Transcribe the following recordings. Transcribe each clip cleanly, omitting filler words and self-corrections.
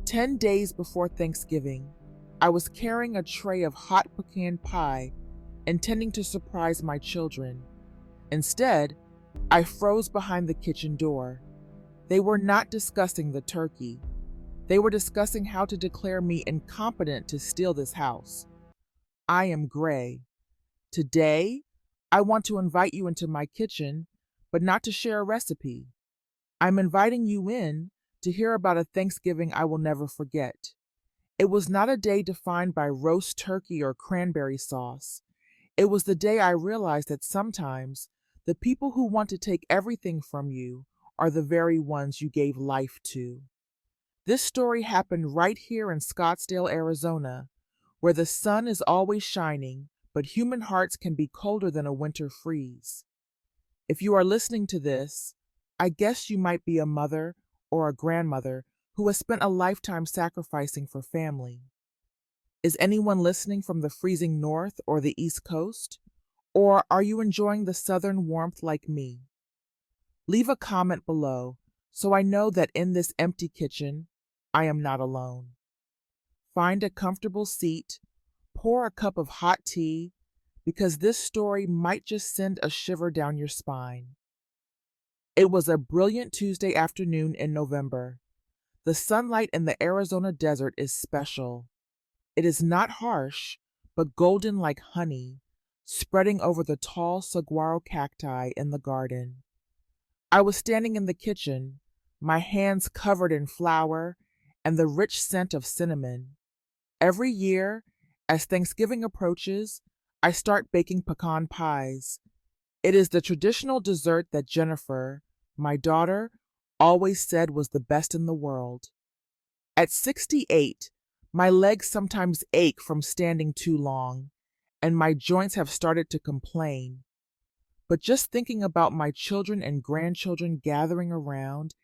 10 days before Thanksgiving, I was carrying a tray of hot pecan pie, intending to surprise my children. Instead, I froze behind the kitchen door. They were not discussing the turkey. They were discussing how to declare me incompetent to steal this house. I am Gray. Today, I want to invite you into my kitchen, but not to share a recipe. I'm inviting you in to hear about a Thanksgiving I will never forget. It was not a day defined by roast turkey or cranberry sauce. It was the day I realized that sometimes the people who want to take everything from you are the very ones you gave life to. This story happened right here in Scottsdale, Arizona, where the sun is always shining, but human hearts can be colder than a winter freeze. If you are listening to this, I guess you might be a mother or a grandmother who has spent a lifetime sacrificing for family. Is anyone listening from the freezing north or the east coast? Or are you enjoying the southern warmth like me? Leave a comment below so I know that in this empty kitchen, I am not alone. Find a comfortable seat, pour a cup of hot tea, because this story might just send a shiver down your spine. It was a brilliant Tuesday afternoon in November. The sunlight in the Arizona desert is special. It is not harsh, but golden like honey, spreading over the tall saguaro cacti in the garden. I was standing in the kitchen, my hands covered in flour and the rich scent of cinnamon. Every year, as Thanksgiving approaches, I start baking pecan pies. It is the traditional dessert that Jennifer, my daughter, always said was the best in the world. At 68, my legs sometimes ache from standing too long, and my joints have started to complain. But just thinking about my children and grandchildren gathering around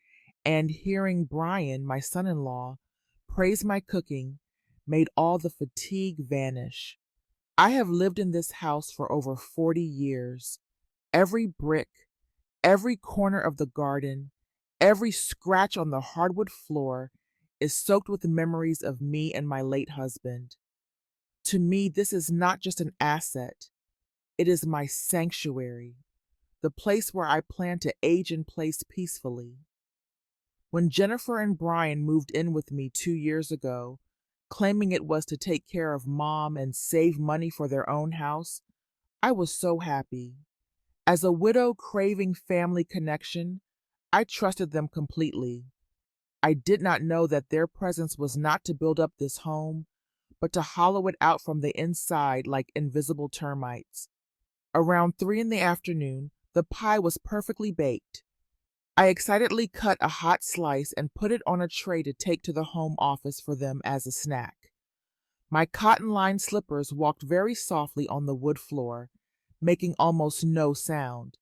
and hearing Brian, my son-in-law, praise my cooking made all the fatigue vanish. I have lived in this house for over 40 years. Every brick, every corner of the garden, every scratch on the hardwood floor is soaked with memories of me and my late husband. To me, this is not just an asset. It is my sanctuary, the place where I plan to age in place peacefully. When Jennifer and Brian moved in with me 2 years ago, claiming it was to take care of Mom and save money for their own house, I was so happy. As a widow craving family connection, I trusted them completely. I did not know that their presence was not to build up this home, but to hollow it out from the inside like invisible termites. Around 3 in the afternoon, the pie was perfectly baked. I excitedly cut a hot slice and put it on a tray to take to the home office for them as a snack. My cotton-lined slippers walked very softly on the wood floor, making almost no sound.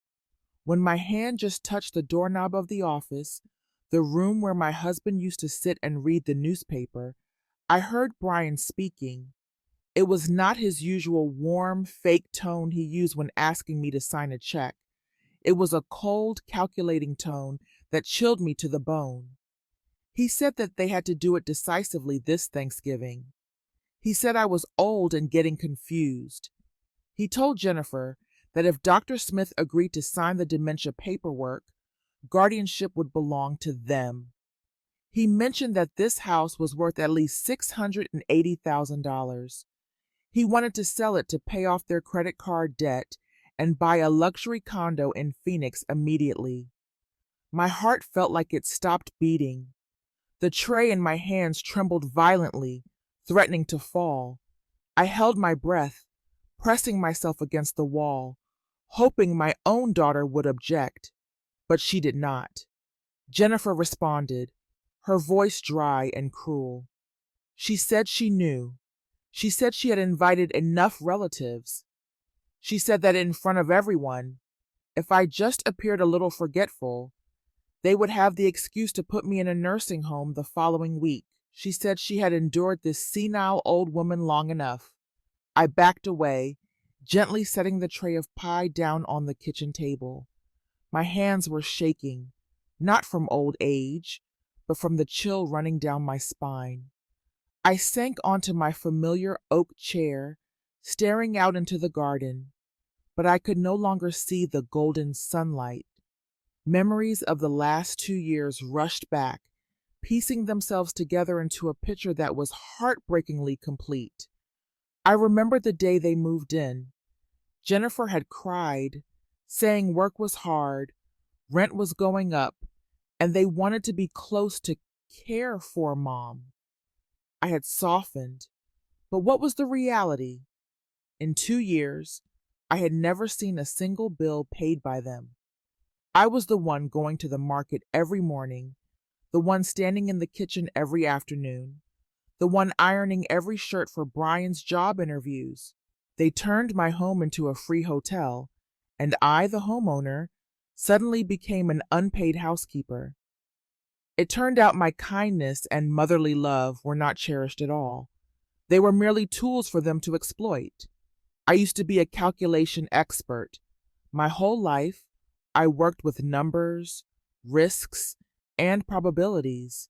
When my hand just touched the doorknob of the office, the room where my husband used to sit and read the newspaper, I heard Brian speaking. It was not his usual warm, fake tone he used when asking me to sign a check. It was a cold, calculating tone that chilled me to the bone. He said that they had to do it decisively this Thanksgiving. He said I was old and getting confused. He told Jennifer that if Dr. Smith agreed to sign the dementia paperwork, guardianship would belong to them. He mentioned that this house was worth at least $680,000. He wanted to sell it to pay off their credit card debt and buy a luxury condo in Phoenix immediately. My heart felt like it stopped beating. The tray in my hands trembled violently, threatening to fall. I held my breath, pressing myself against the wall, hoping my own daughter would object, but she did not. Jennifer responded, her voice dry and cruel. She said she knew. She said she had invited enough relatives. She said that in front of everyone, if I just appeared a little forgetful, they would have the excuse to put me in a nursing home the following week. She said she had endured this senile old woman long enough. I backed away, gently setting the tray of pie down on the kitchen table. My hands were shaking, not from old age, but from the chill running down my spine. I sank onto my familiar oak chair, staring out into the garden, but I could no longer see the golden sunlight. Memories of the last 2 years rushed back, piecing themselves together into a picture that was heartbreakingly complete. I remembered the day they moved in. Jennifer had cried, saying work was hard, rent was going up, and they wanted to be close to care for Mom. I had softened, but what was the reality? In 2 years, I had never seen a single bill paid by them. I was the one going to the market every morning, the one standing in the kitchen every afternoon, the one ironing every shirt for Brian's job interviews. They turned my home into a free hotel, and I, the homeowner, suddenly became an unpaid housekeeper. It turned out my kindness and motherly love were not cherished at all. They were merely tools for them to exploit. I used to be a calculation expert. My whole life, I worked with numbers, risks, and probabilities.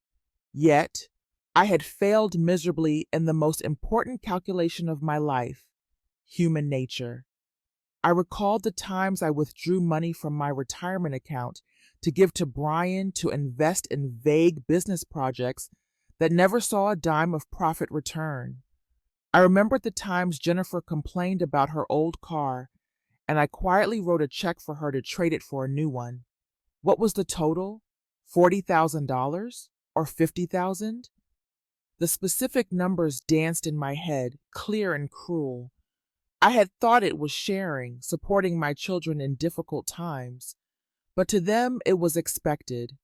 Yet, I had failed miserably in the most important calculation of my life, human nature. I recalled the times I withdrew money from my retirement account to give to Brian to invest in vague business projects that never saw a dime of profit return. I remembered the times Jennifer complained about her old car, and I quietly wrote a check for her to trade it for a new one. What was the total? $40,000 or $50,000? The specific numbers danced in my head, clear and cruel. I had thought it was sharing, supporting my children in difficult times, but to them it was expected.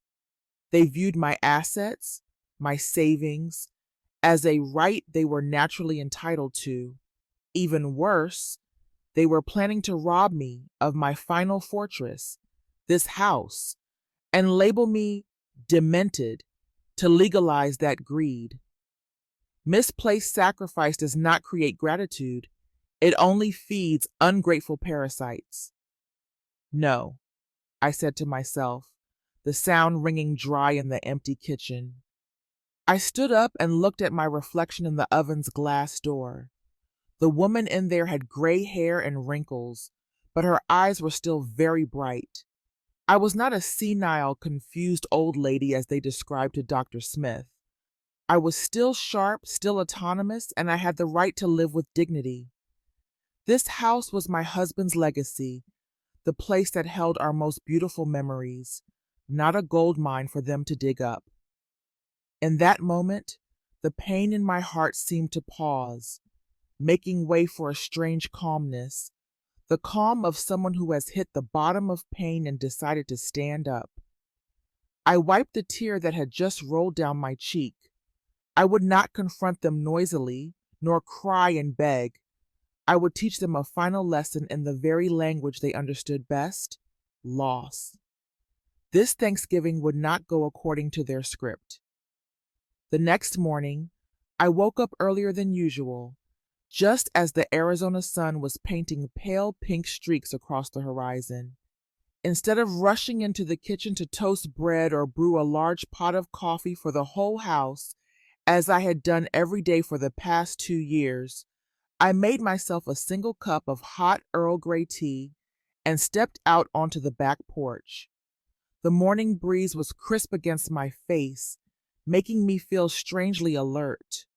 They viewed my assets, my savings, as a right they were naturally entitled to. Even worse, they were planning to rob me of my final fortress, this house, and label me demented to legalize that greed. Misplaced sacrifice does not create gratitude. It only feeds ungrateful parasites. No, I said to myself, the sound ringing dry in the empty kitchen. I stood up and looked at my reflection in the oven's glass door. The woman in there had gray hair and wrinkles, but her eyes were still very bright. I was not a senile, confused old lady as they described to Dr. Smith. I was still sharp, still autonomous, and I had the right to live with dignity. This house was my husband's legacy, the place that held our most beautiful memories, not a gold mine for them to dig up. In that moment, the pain in my heart seemed to pause, making way for a strange calmness, the calm of someone who has hit the bottom of pain and decided to stand up. I wiped the tear that had just rolled down my cheek. I would not confront them noisily, nor cry and beg. I would teach them a final lesson in the very language they understood best: loss. This Thanksgiving would not go according to their script. The next morning, I woke up earlier than usual, just as the Arizona sun was painting pale pink streaks across the horizon. Instead of rushing into the kitchen to toast bread or brew a large pot of coffee for the whole house, as I had done every day for the past 2 years, I made myself a single cup of hot Earl Grey tea and stepped out onto the back porch. The morning breeze was crisp against my face, making me feel strangely alert.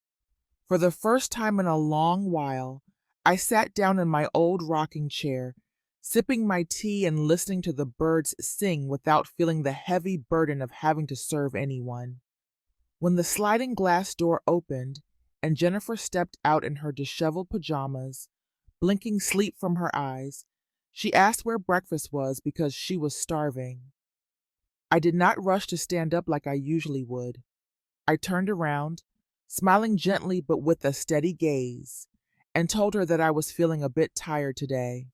For the first time in a long while, I sat down in my old rocking chair, sipping my tea and listening to the birds sing without feeling the heavy burden of having to serve anyone. When the sliding glass door opened and Jennifer stepped out in her disheveled pajamas, blinking sleep from her eyes, she asked where breakfast was because she was starving. I did not rush to stand up like I usually would. I turned around, smiling gently but with a steady gaze, and told her that I was feeling a bit tired today.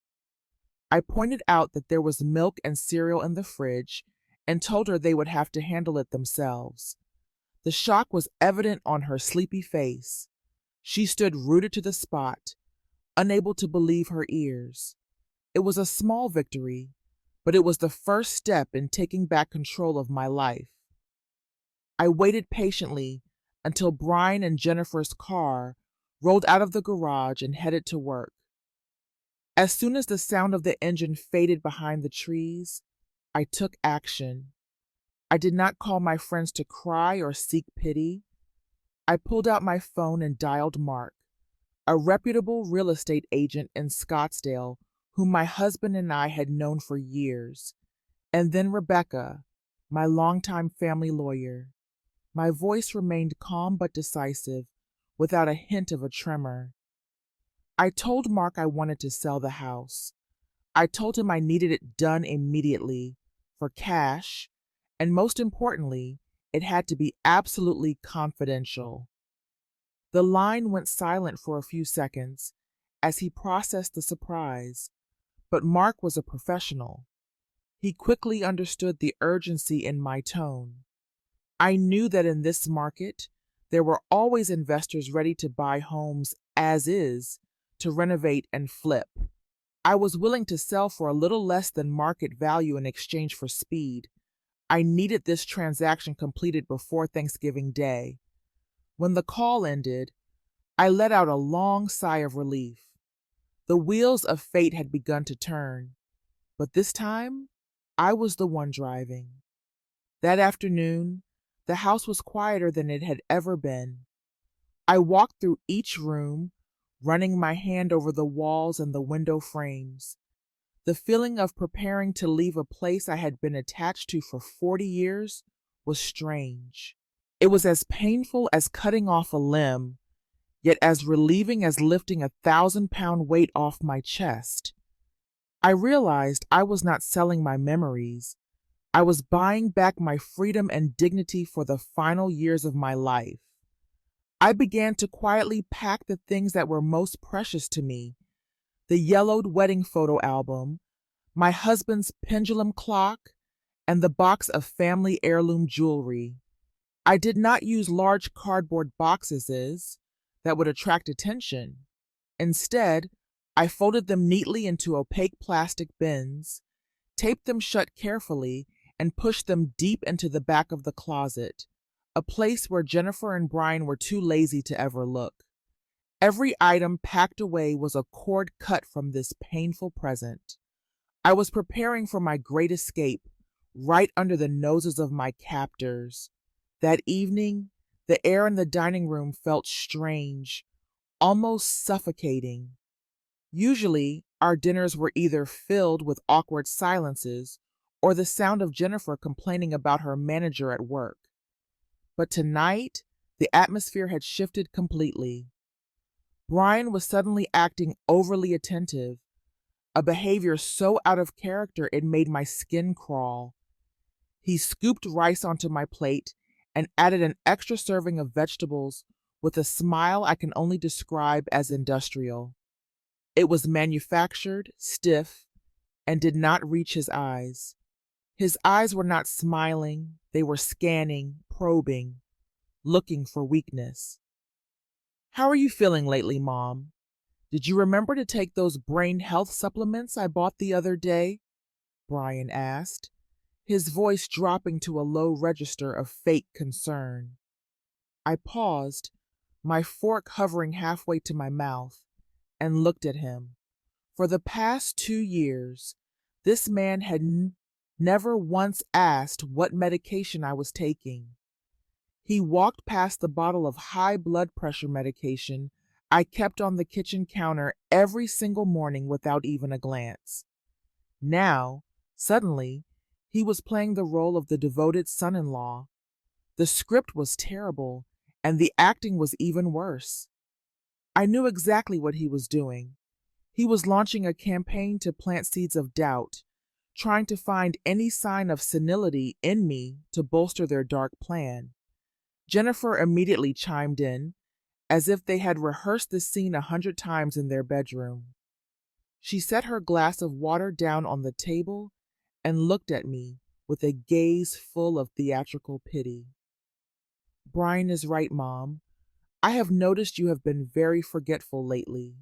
I pointed out that there was milk and cereal in the fridge and told her they would have to handle it themselves. The shock was evident on her sleepy face. She stood rooted to the spot, unable to believe her ears. It was a small victory, but it was the first step in taking back control of my life. I waited patiently until Brian and Jennifer's car rolled out of the garage and headed to work. As soon as the sound of the engine faded behind the trees, I took action. I did not call my friends to cry or seek pity. I pulled out my phone and dialed Mark, a reputable real estate agent in Scottsdale whom my husband and I had known for years, and then Rebecca, my longtime family lawyer. My voice remained calm but decisive, without a hint of a tremor. I told Mark I wanted to sell the house. I told him I needed it done immediately, for cash, and most importantly, it had to be absolutely confidential. The line went silent for a few seconds as he processed the surprise, but Mark was a professional. He quickly understood the urgency in my tone. I knew that in this market, there were always investors ready to buy homes as is, to renovate and flip. I was willing to sell for a little less than market value in exchange for speed. I needed this transaction completed before Thanksgiving Day. When the call ended, I let out a long sigh of relief. The wheels of fate had begun to turn, but this time, I was the one driving. That afternoon, the house was quieter than it had ever been. I walked through each room, running my hand over the walls and the window frames. The feeling of preparing to leave a place I had been attached to for 40 years was strange. It was as painful as cutting off a limb, yet as relieving as lifting a 1,000-pound weight off my chest. I realized I was not selling my memories. I was buying back my freedom and dignity for the final years of my life. I began to quietly pack the things that were most precious to me: the yellowed wedding photo album, my husband's pendulum clock, and the box of family heirloom jewelry. I did not use large cardboard boxes that would attract attention. Instead, I folded them neatly into opaque plastic bins, taped them shut carefully, and pushed them deep into the back of the closet, a place where Jennifer and Brian were too lazy to ever look. Every item packed away was a cord cut from this painful present. I was preparing for my great escape, right under the noses of my captors. That evening, the air in the dining room felt strange, almost suffocating. Usually, our dinners were either filled with awkward silences or the sound of Jennifer complaining about her manager at work. But tonight, the atmosphere had shifted completely. Brian was suddenly acting overly attentive, a behavior so out of character it made my skin crawl. He scooped rice onto my plate and added an extra serving of vegetables with a smile I can only describe as industrial. It was manufactured, stiff, and did not reach his eyes. His eyes were not smiling, they were scanning, probing, looking for weakness. "How are you feeling lately, Mom? Did you remember to take those brain health supplements I bought the other day?" Brian asked, his voice dropping to a low register of fake concern. I paused, my fork hovering halfway to my mouth, and looked at him. For the past 2 years, this man had never once asked what medication I was taking. He walked past the bottle of high blood pressure medication I kept on the kitchen counter every single morning without even a glance. Now, suddenly, he was playing the role of the devoted son-in-law. The script was terrible, and the acting was even worse. I knew exactly what he was doing. He was launching a campaign to plant seeds of doubt, trying to find any sign of senility in me to bolster their dark plan. Jennifer immediately chimed in, as if they had rehearsed the scene 100 times in their bedroom. She set her glass of water down on the table and looked at me with a gaze full of theatrical pity. "Brian is right, Mom. I have noticed you have been very forgetful lately.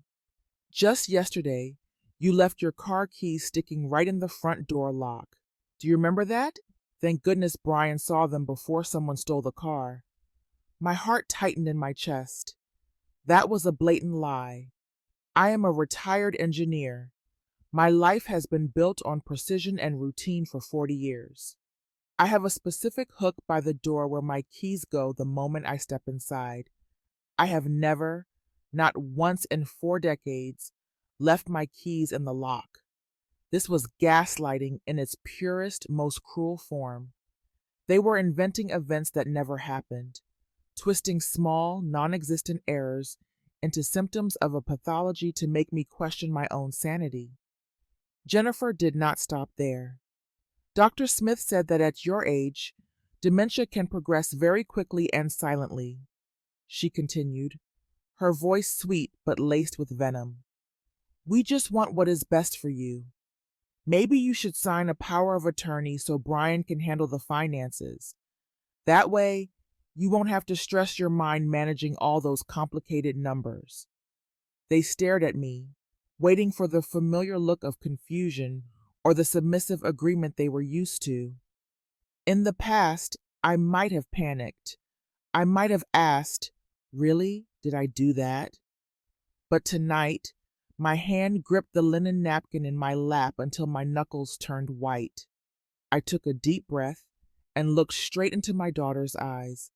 Just yesterday, you left your car keys sticking right in the front door lock. Do you remember that?" Thank goodness Brian saw them before someone stole the car. My heart tightened in my chest. That was a blatant lie. I am a retired engineer. My life has been built on precision and routine for 40 years. I have a specific hook by the door where my keys go the moment I step inside. I have never, not once in 4 decades, left my keys in the lock. This was gaslighting in its purest, most cruel form. They were inventing events that never happened, twisting small, non existent errors into symptoms of a pathology to make me question my own sanity. Jennifer did not stop there. Dr. Smith said that at your age, dementia can progress very quickly and silently, she continued, her voice sweet but laced with venom. We just want what is best for you. Maybe you should sign a power of attorney so Brian can handle the finances. That way, you won't have to stress your mind managing all those complicated numbers. They stared at me, waiting for the familiar look of confusion or the submissive agreement they were used to. In the past, I might have panicked. I might have asked, really? Did I do that? But tonight, my hand gripped the linen napkin in my lap until my knuckles turned white. I took a deep breath and looked straight into my daughter's eyes,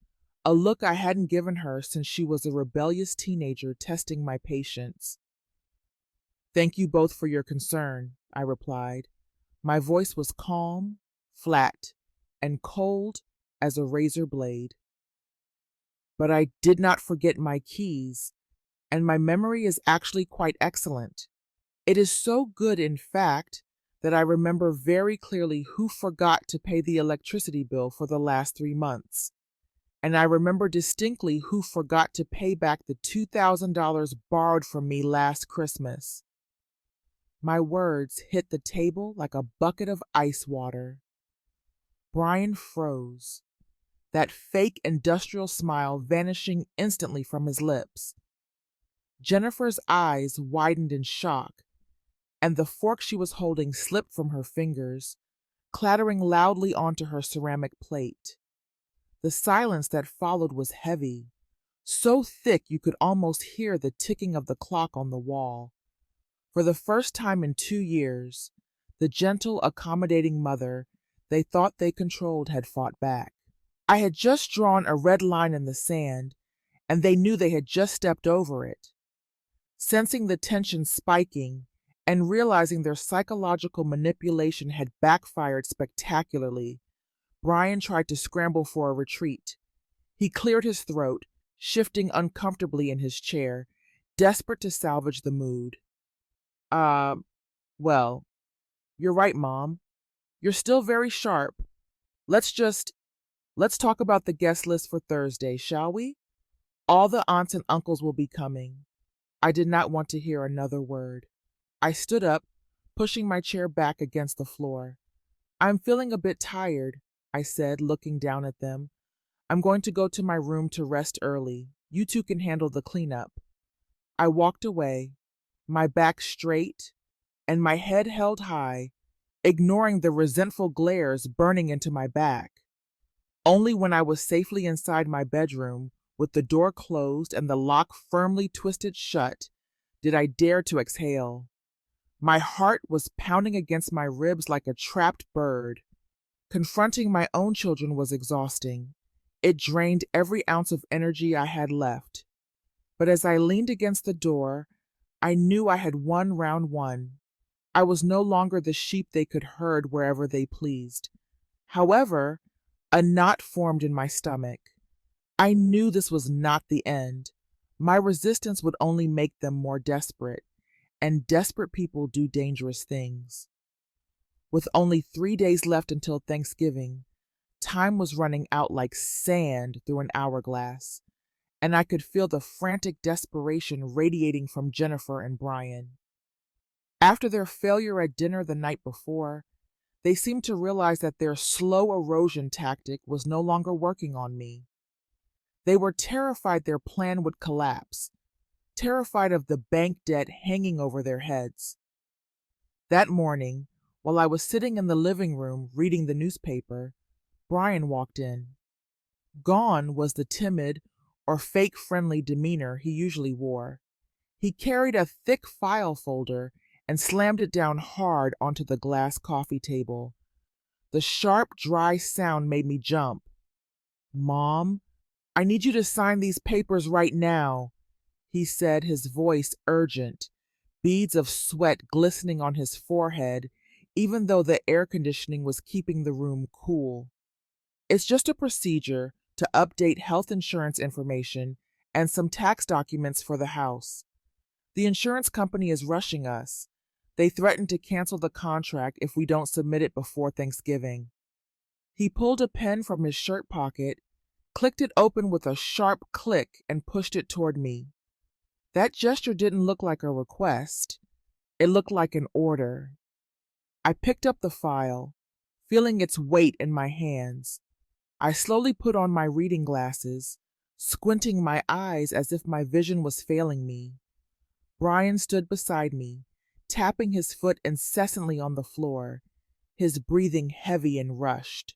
a look I hadn't given her since she was a rebellious teenager testing my patience. Thank you both for your concern, I replied. My voice was calm, flat, and cold as a razor blade. But I did not forget my keys, and my memory is actually quite excellent. It is so good, in fact, that I remember very clearly who forgot to pay the electricity bill for the last 3 months. And I remember distinctly who forgot to pay back the $2,000 borrowed from me last Christmas. My words hit the table like a bucket of ice water. Brian froze, that fake industrial smile vanishing instantly from his lips. Jennifer's eyes widened in shock, and the fork she was holding slipped from her fingers, clattering loudly onto her ceramic plate. The silence that followed was heavy, so thick you could almost hear the ticking of the clock on the wall. For the first time in 2 years, the gentle, accommodating mother they thought they controlled had fought back. I had just drawn a red line in the sand, and they knew they had just stepped over it. Sensing the tension spiking and realizing their psychological manipulation had backfired spectacularly, Brian tried to scramble for a retreat. He cleared his throat, shifting uncomfortably in his chair, desperate to salvage the mood. Well, you're right, Mom. You're still very sharp. Let's talk about the guest list for Thursday, shall we? All the aunts and uncles will be coming. I did not want to hear another word. I stood up, pushing my chair back against the floor. I'm feeling a bit tired, I said, looking down at them. I'm going to go to my room to rest early. You two can handle the cleanup. I walked away, my back straight and my head held high, ignoring the resentful glares burning into my back. Only when I was safely inside my bedroom, with the door closed and the lock firmly twisted shut, did I dare to exhale. My heart was pounding against my ribs like a trapped bird. Confronting my own children was exhausting. It drained every ounce of energy I had left. But as I leaned against the door, I knew I had won round one. I was no longer the sheep they could herd wherever they pleased. However, a knot formed in my stomach. I knew this was not the end. My resistance would only make them more desperate, and desperate people do dangerous things. With only 3 days left until Thanksgiving, time was running out like sand through an hourglass, and I could feel the frantic desperation radiating from Jennifer and Brian. After their failure at dinner the night before, they seemed to realize that their slow erosion tactic was no longer working on me. They were terrified their plan would collapse, terrified of the bank debt hanging over their heads. That morning, while I was sitting in the living room reading the newspaper, Brian walked in. Gone was the timid or fake friendly demeanor he usually wore. He carried a thick file folder and slammed it down hard onto the glass coffee table. The sharp, dry sound made me jump. "Mom, I need you to sign these papers right now," he said, his voice urgent, beads of sweat glistening on his forehead, even though the air conditioning was keeping the room cool. "It's just a procedure to update health insurance information and some tax documents for the house. The insurance company is rushing us. They threatened to cancel the contract if we don't submit it before Thanksgiving." He pulled a pen from his shirt pocket, clicked it open with a sharp click, and pushed it toward me. That gesture didn't look like a request. It looked like an order. I picked up the file, feeling its weight in my hands. I slowly put on my reading glasses, squinting my eyes as if my vision was failing me. Brian stood beside me, tapping his foot incessantly on the floor, his breathing heavy and rushed.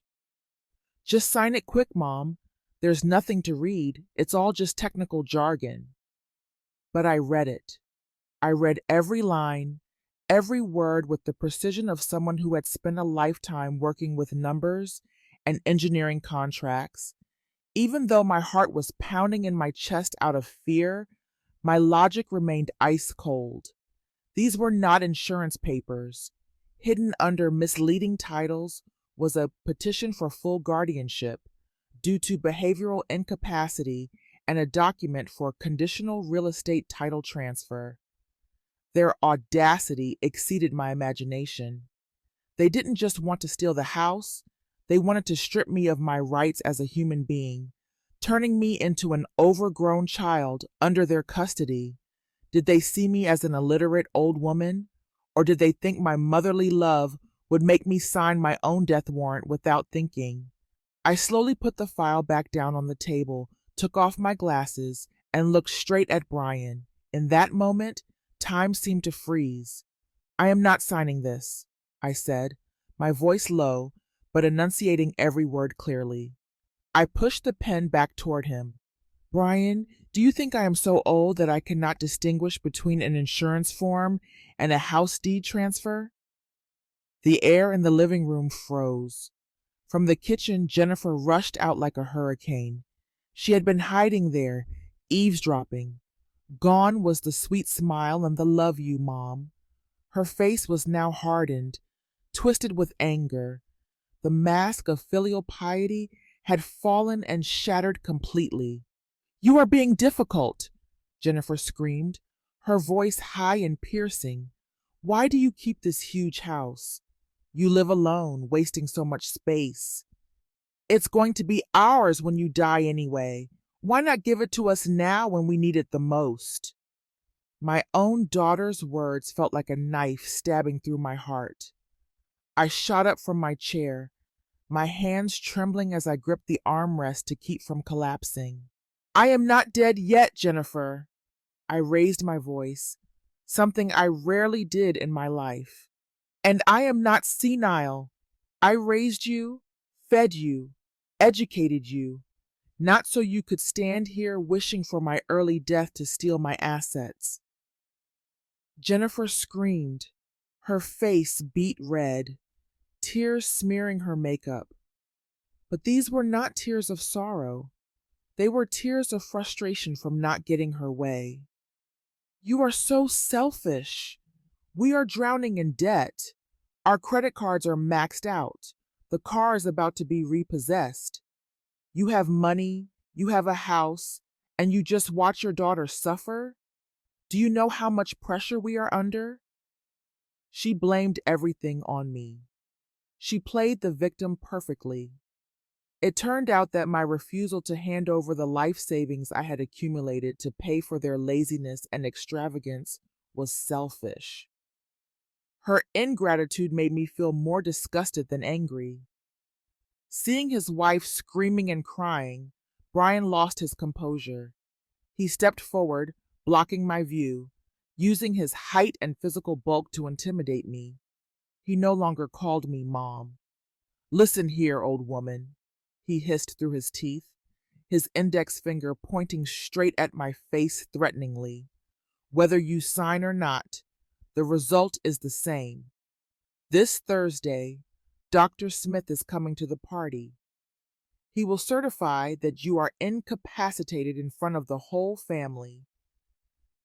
"Just sign it quick, Mom. There's nothing to read. It's all just technical jargon." But I read it. I read every line, every word with the precision of someone who had spent a lifetime working with numbers and engineering contracts. Even though my heart was pounding in my chest out of fear, my logic remained ice cold. These were not insurance papers. Hidden under misleading titles was a petition for full guardianship due to behavioral incapacity and a document for conditional real estate title transfer. Their audacity exceeded my imagination. They didn't just want to steal the house, they wanted to strip me of my rights as a human being, turning me into an overgrown child under their custody. Did they see me as an illiterate old woman? Or did they think my motherly love would make me sign my own death warrant without thinking? I slowly put the file back down on the table, took off my glasses, and looked straight at Brian. In that moment, time seemed to freeze. "I am not signing this," I said, my voice low, but enunciating every word clearly. I pushed the pen back toward him. "Brian, do you think I am so old that I cannot distinguish between an insurance form and a house deed transfer?" The air in the living room froze. From the kitchen, Jennifer rushed out like a hurricane. She had been hiding there, eavesdropping. Gone was the sweet smile and the "love you, Mom." Her face was now hardened, twisted with anger. The mask of filial piety had fallen and shattered completely. "You are being difficult," Jennifer screamed, her voice high and piercing. "Why do you keep this huge house? You live alone, wasting so much space. It's going to be ours when you die anyway. Why not give it to us now when we need it the most?" My own daughter's words felt like a knife stabbing through my heart. I shot up from my chair, my hands trembling as I gripped the armrest to keep from collapsing. "I am not dead yet, Jennifer." I raised my voice, something I rarely did in my life. "And I am not senile. I raised you, fed you, educated you, not so you could stand here wishing for my early death to steal my assets." Jennifer screamed, her face beet red, tears smearing her makeup. But these were not tears of sorrow. They were tears of frustration from not getting her way. "You are so selfish. We are drowning in debt. Our credit cards are maxed out. The car is about to be repossessed. You have money, you have a house, and you just watch your daughter suffer? Do you know how much pressure we are under?" She blamed everything on me. She played the victim perfectly. It turned out that my refusal to hand over the life savings I had accumulated to pay for their laziness and extravagance was selfish. Her ingratitude made me feel more disgusted than angry. Seeing his wife screaming and crying, Brian lost his composure. He stepped forward, blocking my view, using his height and physical bulk to intimidate me. He no longer called me Mom. "Listen here, old woman. he hissed through his teeth, his index finger pointing straight at my face threateningly. Whether you sign or not, the result is the same. This Thursday, Dr. Smith is coming to the party. He will certify that you are incapacitated in front of the whole family.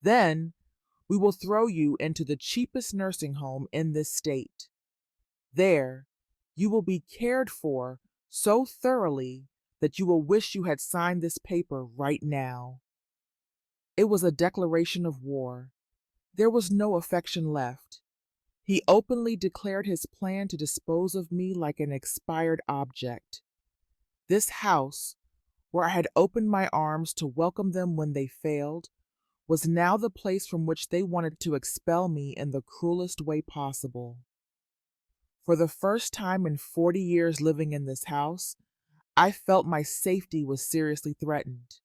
Then, we will throw you into the cheapest nursing home in this state. There, you will be cared for so thoroughly that you will wish you had signed this paper right now. It was a declaration of war. There was no affection left. He openly declared his plan to dispose of me like an expired object. This house, where I had opened my arms to welcome them when they failed, was now the place from which they wanted to expel me in the cruelest way possible. For the first time in 40 years living in this house, I felt my safety was seriously threatened.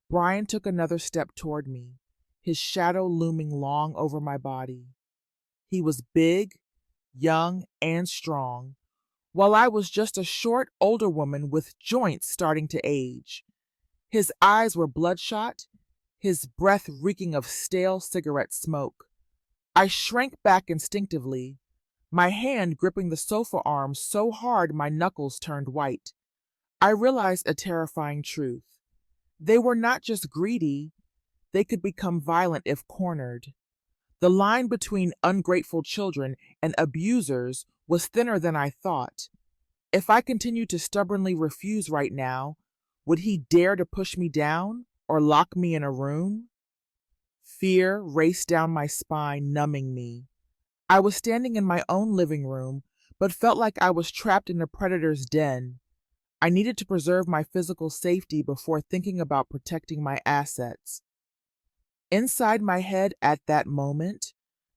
Brian took another step toward me, his shadow looming long over my body. He was big, young, and strong, while I was just a short, older woman with joints starting to age. His eyes were bloodshot, his breath reeking of stale cigarette smoke. I shrank back instinctively, my hand gripping the sofa arm so hard my knuckles turned white. I realized a terrifying truth. They were not just greedy, they could become violent if cornered. The line between ungrateful children and abusers was thinner than I thought. If I continued to stubbornly refuse right now, would he dare to push me down or lock me in a room? Fear raced down my spine, numbing me. I was standing in my own living room, but felt like I was trapped in a predator's den. I needed to preserve my physical safety before thinking about protecting my assets. Inside my head at that moment,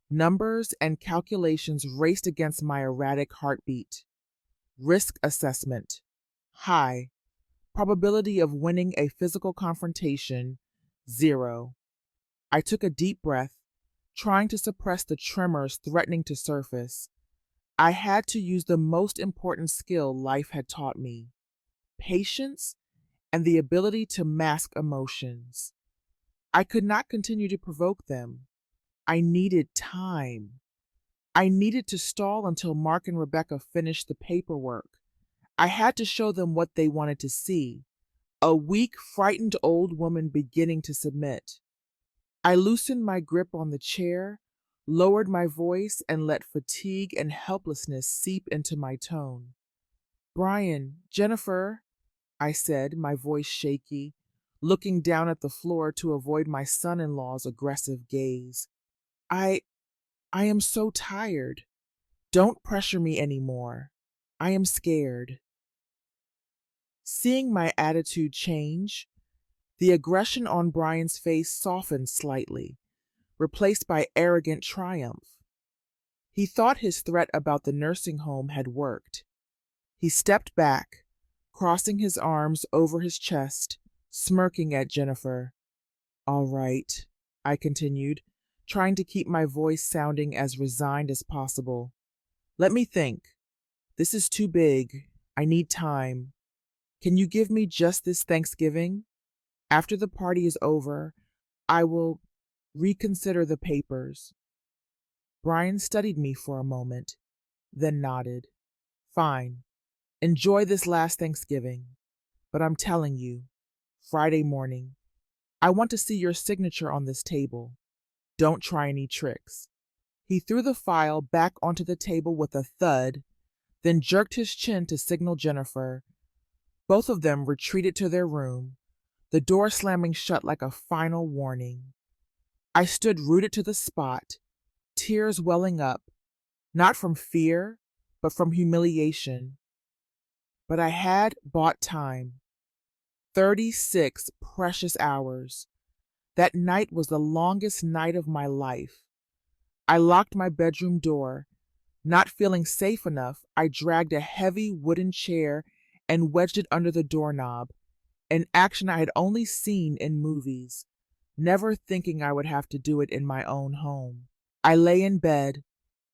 numbers and calculations raced against my erratic heartbeat. Risk assessment: high. Probability of winning a physical confrontation: 0. I took a deep breath, trying to suppress the tremors threatening to surface. I had to use the most important skill life had taught me: patience and the ability to mask emotions. I could not continue to provoke them. I needed time. I needed to stall until Mark and Rebecca finished the paperwork. I had to show them what they wanted to see: a weak, frightened old woman beginning to submit. I loosened my grip on the chair, lowered my voice, and let fatigue and helplessness seep into my tone. "Brian, Jennifer," I said, my voice shaky, looking down at the floor to avoid my son-in-law's aggressive gaze. I am so tired. Don't pressure me anymore. I am scared." Seeing my attitude change, the aggression on Brian's face softened slightly, replaced by arrogant triumph. He thought his threat about the nursing home had worked. He stepped back, crossing his arms over his chest, smirking at Jennifer. "All right," I continued, trying to keep my voice sounding as resigned as possible. "Let me think. This is too big. I need time. Can you give me just this Thanksgiving? After the party is over, I will reconsider the papers." Brian studied me for a moment, then nodded. "Fine. Enjoy this last Thanksgiving. But I'm telling you, Friday morning, I want to see your signature on this table. Don't try any tricks." He threw the file back onto the table with a thud, then jerked his chin to signal Jennifer. Both of them retreated to their room, the door slamming shut like a final warning. I stood rooted to the spot, tears welling up, not from fear, but from humiliation. But I had bought time. 36 precious hours. That night was the longest night of my life. I locked my bedroom door. Not feeling safe enough, I dragged a heavy wooden chair and wedged it under the doorknob, an action I had only seen in movies, never thinking I would have to do it in my own home. I lay in bed,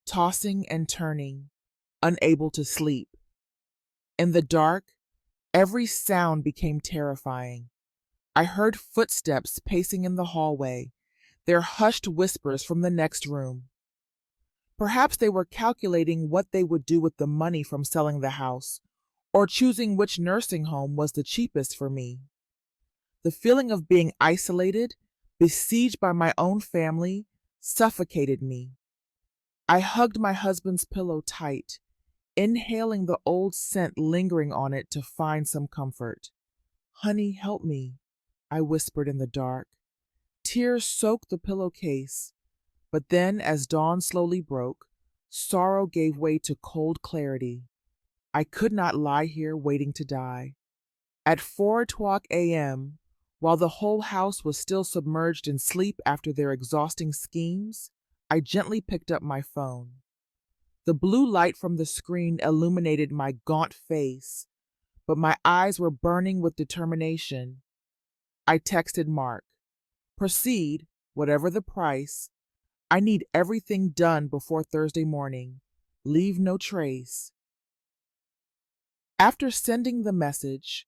tossing and turning, unable to sleep. In the dark, Every sound became terrifying. I heard footsteps pacing in the hallway, their hushed whispers from the next room. Perhaps they were calculating what they would do with the money from selling the house, or choosing which nursing home was the cheapest for me. The feeling of being isolated, besieged by my own family, suffocated me. I hugged my husband's pillow tight, inhaling the old scent lingering on it to find some comfort. "Honey, help me," I whispered in the dark. Tears soaked the pillowcase, but then, as dawn slowly broke, sorrow gave way to cold clarity. I could not lie here waiting to die. At 4:00 a.m., while the whole house was still submerged in sleep after their exhausting schemes, I gently picked up my phone. The blue light from the screen illuminated my gaunt face, but my eyes were burning with determination. I texted Mark, "Proceed, whatever the price. I need everything done before Thursday morning. Leave no trace." After sending the message,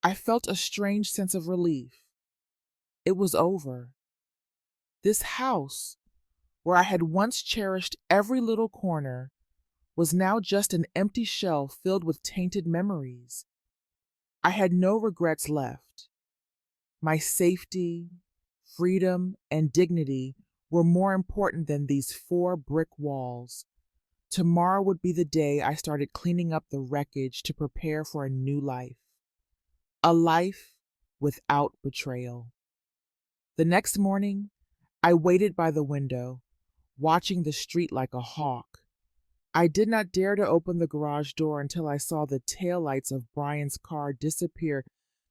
I felt a strange sense of relief. It was over. This house, where I had once cherished every little corner, was now just an empty shell filled with tainted memories. I had no regrets left. My safety, freedom, and dignity were more important than these 4 brick walls. Tomorrow would be the day I started cleaning up the wreckage to prepare for a new life. A life without betrayal. The next morning, I waited by the window, watching the street like a hawk. I did not dare to open the garage door until I saw the taillights of Brian's car disappear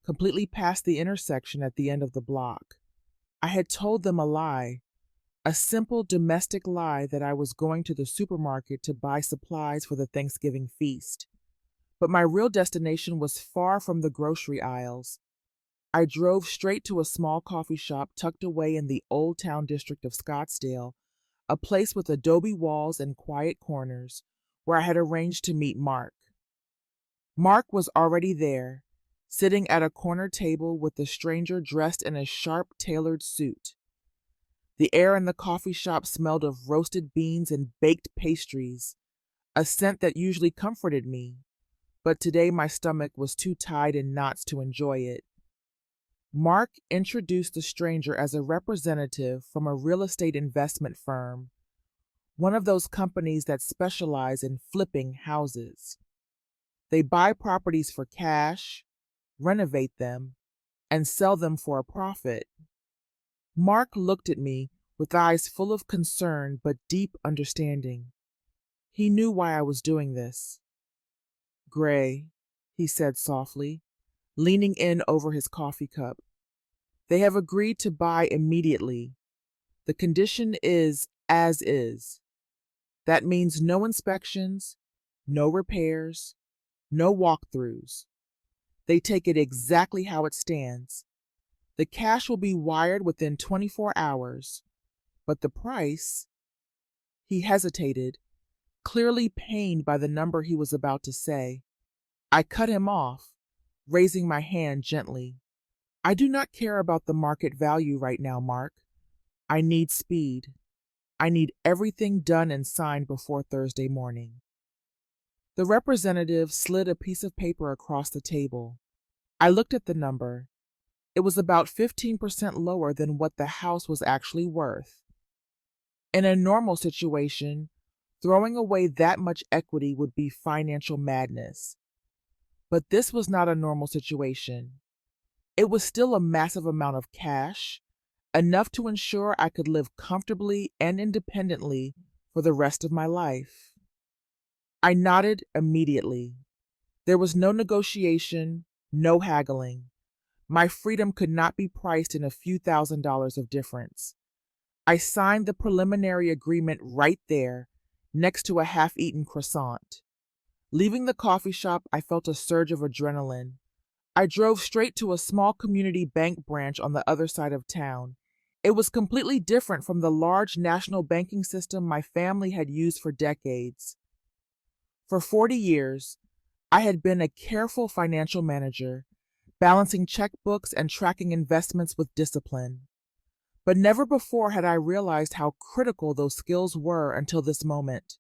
completely past the intersection at the end of the block. I had told them a lie, a simple domestic lie that I was going to the supermarket to buy supplies for the Thanksgiving feast. But my real destination was far from the grocery aisles. I drove straight to a small coffee shop tucked away in the Old Town district of Scottsdale, a place with adobe walls and quiet corners, where I had arranged to meet Mark. Mark was already there, sitting at a corner table with the stranger dressed in a sharp, tailored suit. The air in the coffee shop smelled of roasted beans and baked pastries, a scent that usually comforted me, but today my stomach was too tied in knots to enjoy it. Mark introduced the stranger as a representative from a real estate investment firm, one of those companies that specialize in flipping houses. They buy properties for cash, renovate them, and sell them for a profit. Mark looked at me with eyes full of concern but deep understanding. He knew why I was doing this. "Gray," he said softly, leaning in over his coffee cup. "They have agreed to buy immediately. The condition is as is. That means no inspections, no repairs, no walkthroughs. They take it exactly how it stands. The cash will be wired within 24 hours, but the price—" He hesitated, clearly pained by the number he was about to say. I cut him off, raising my hand gently. "I do not care about the market value right now, Mark. I need speed. I need everything done and signed before Thursday morning." The representative slid a piece of paper across the table. I looked at the number. It was about 15% lower than what the house was actually worth. In a normal situation, throwing away that much equity would be financial madness. But this was not a normal situation. It was still a massive amount of cash, enough to ensure I could live comfortably and independently for the rest of my life. I nodded immediately. There was no negotiation, no haggling. My freedom could not be priced in a few $1,000s of difference. I signed the preliminary agreement right there, next to a half-eaten croissant. Leaving the coffee shop, I felt a surge of adrenaline. I drove straight to a small community bank branch on the other side of town. It was completely different from the large national banking system my family had used for decades. For 40 years, I had been a careful financial manager, balancing checkbooks and tracking investments with discipline. But never before had I realized how critical those skills were until this moment.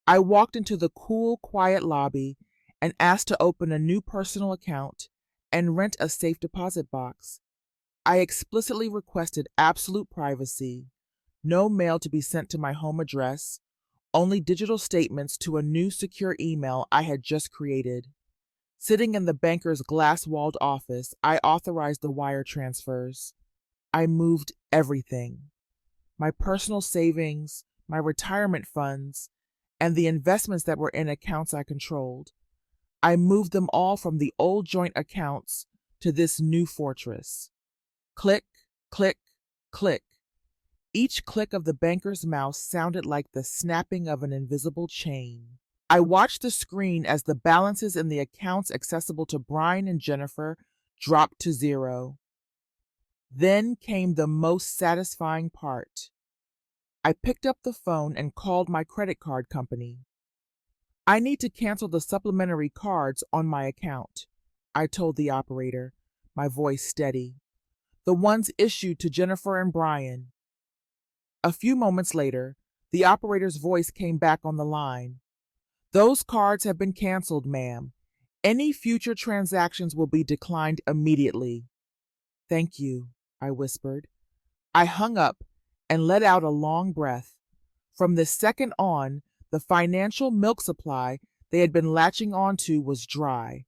I walked into the cool, quiet lobby and asked to open a new personal account and rent a safe deposit box. I explicitly requested absolute privacy, no mail to be sent to my home address, only digital statements to a new secure email I had just created. Sitting in the banker's glass-walled office, I authorized the wire transfers. I moved everything: my personal savings, my retirement funds, and the investments that were in accounts I controlled. I moved them all from the old joint accounts to this new fortress. Click, click, click. Each click of the banker's mouse sounded like the snapping of an invisible chain. I watched the screen as the balances in the accounts accessible to Brian and Jennifer dropped to zero. Then came the most satisfying part. I picked up the phone and called my credit card company. "I need to cancel the supplementary cards on my account," I told the operator, my voice steady. "The ones issued to Jennifer and Brian." A few moments later, the operator's voice came back on the line. "Those cards have been canceled, ma'am. Any future transactions will be declined immediately." "Thank you," I whispered. I hung up and let out a long breath. From this second on, the financial milk supply they had been latching onto was dry.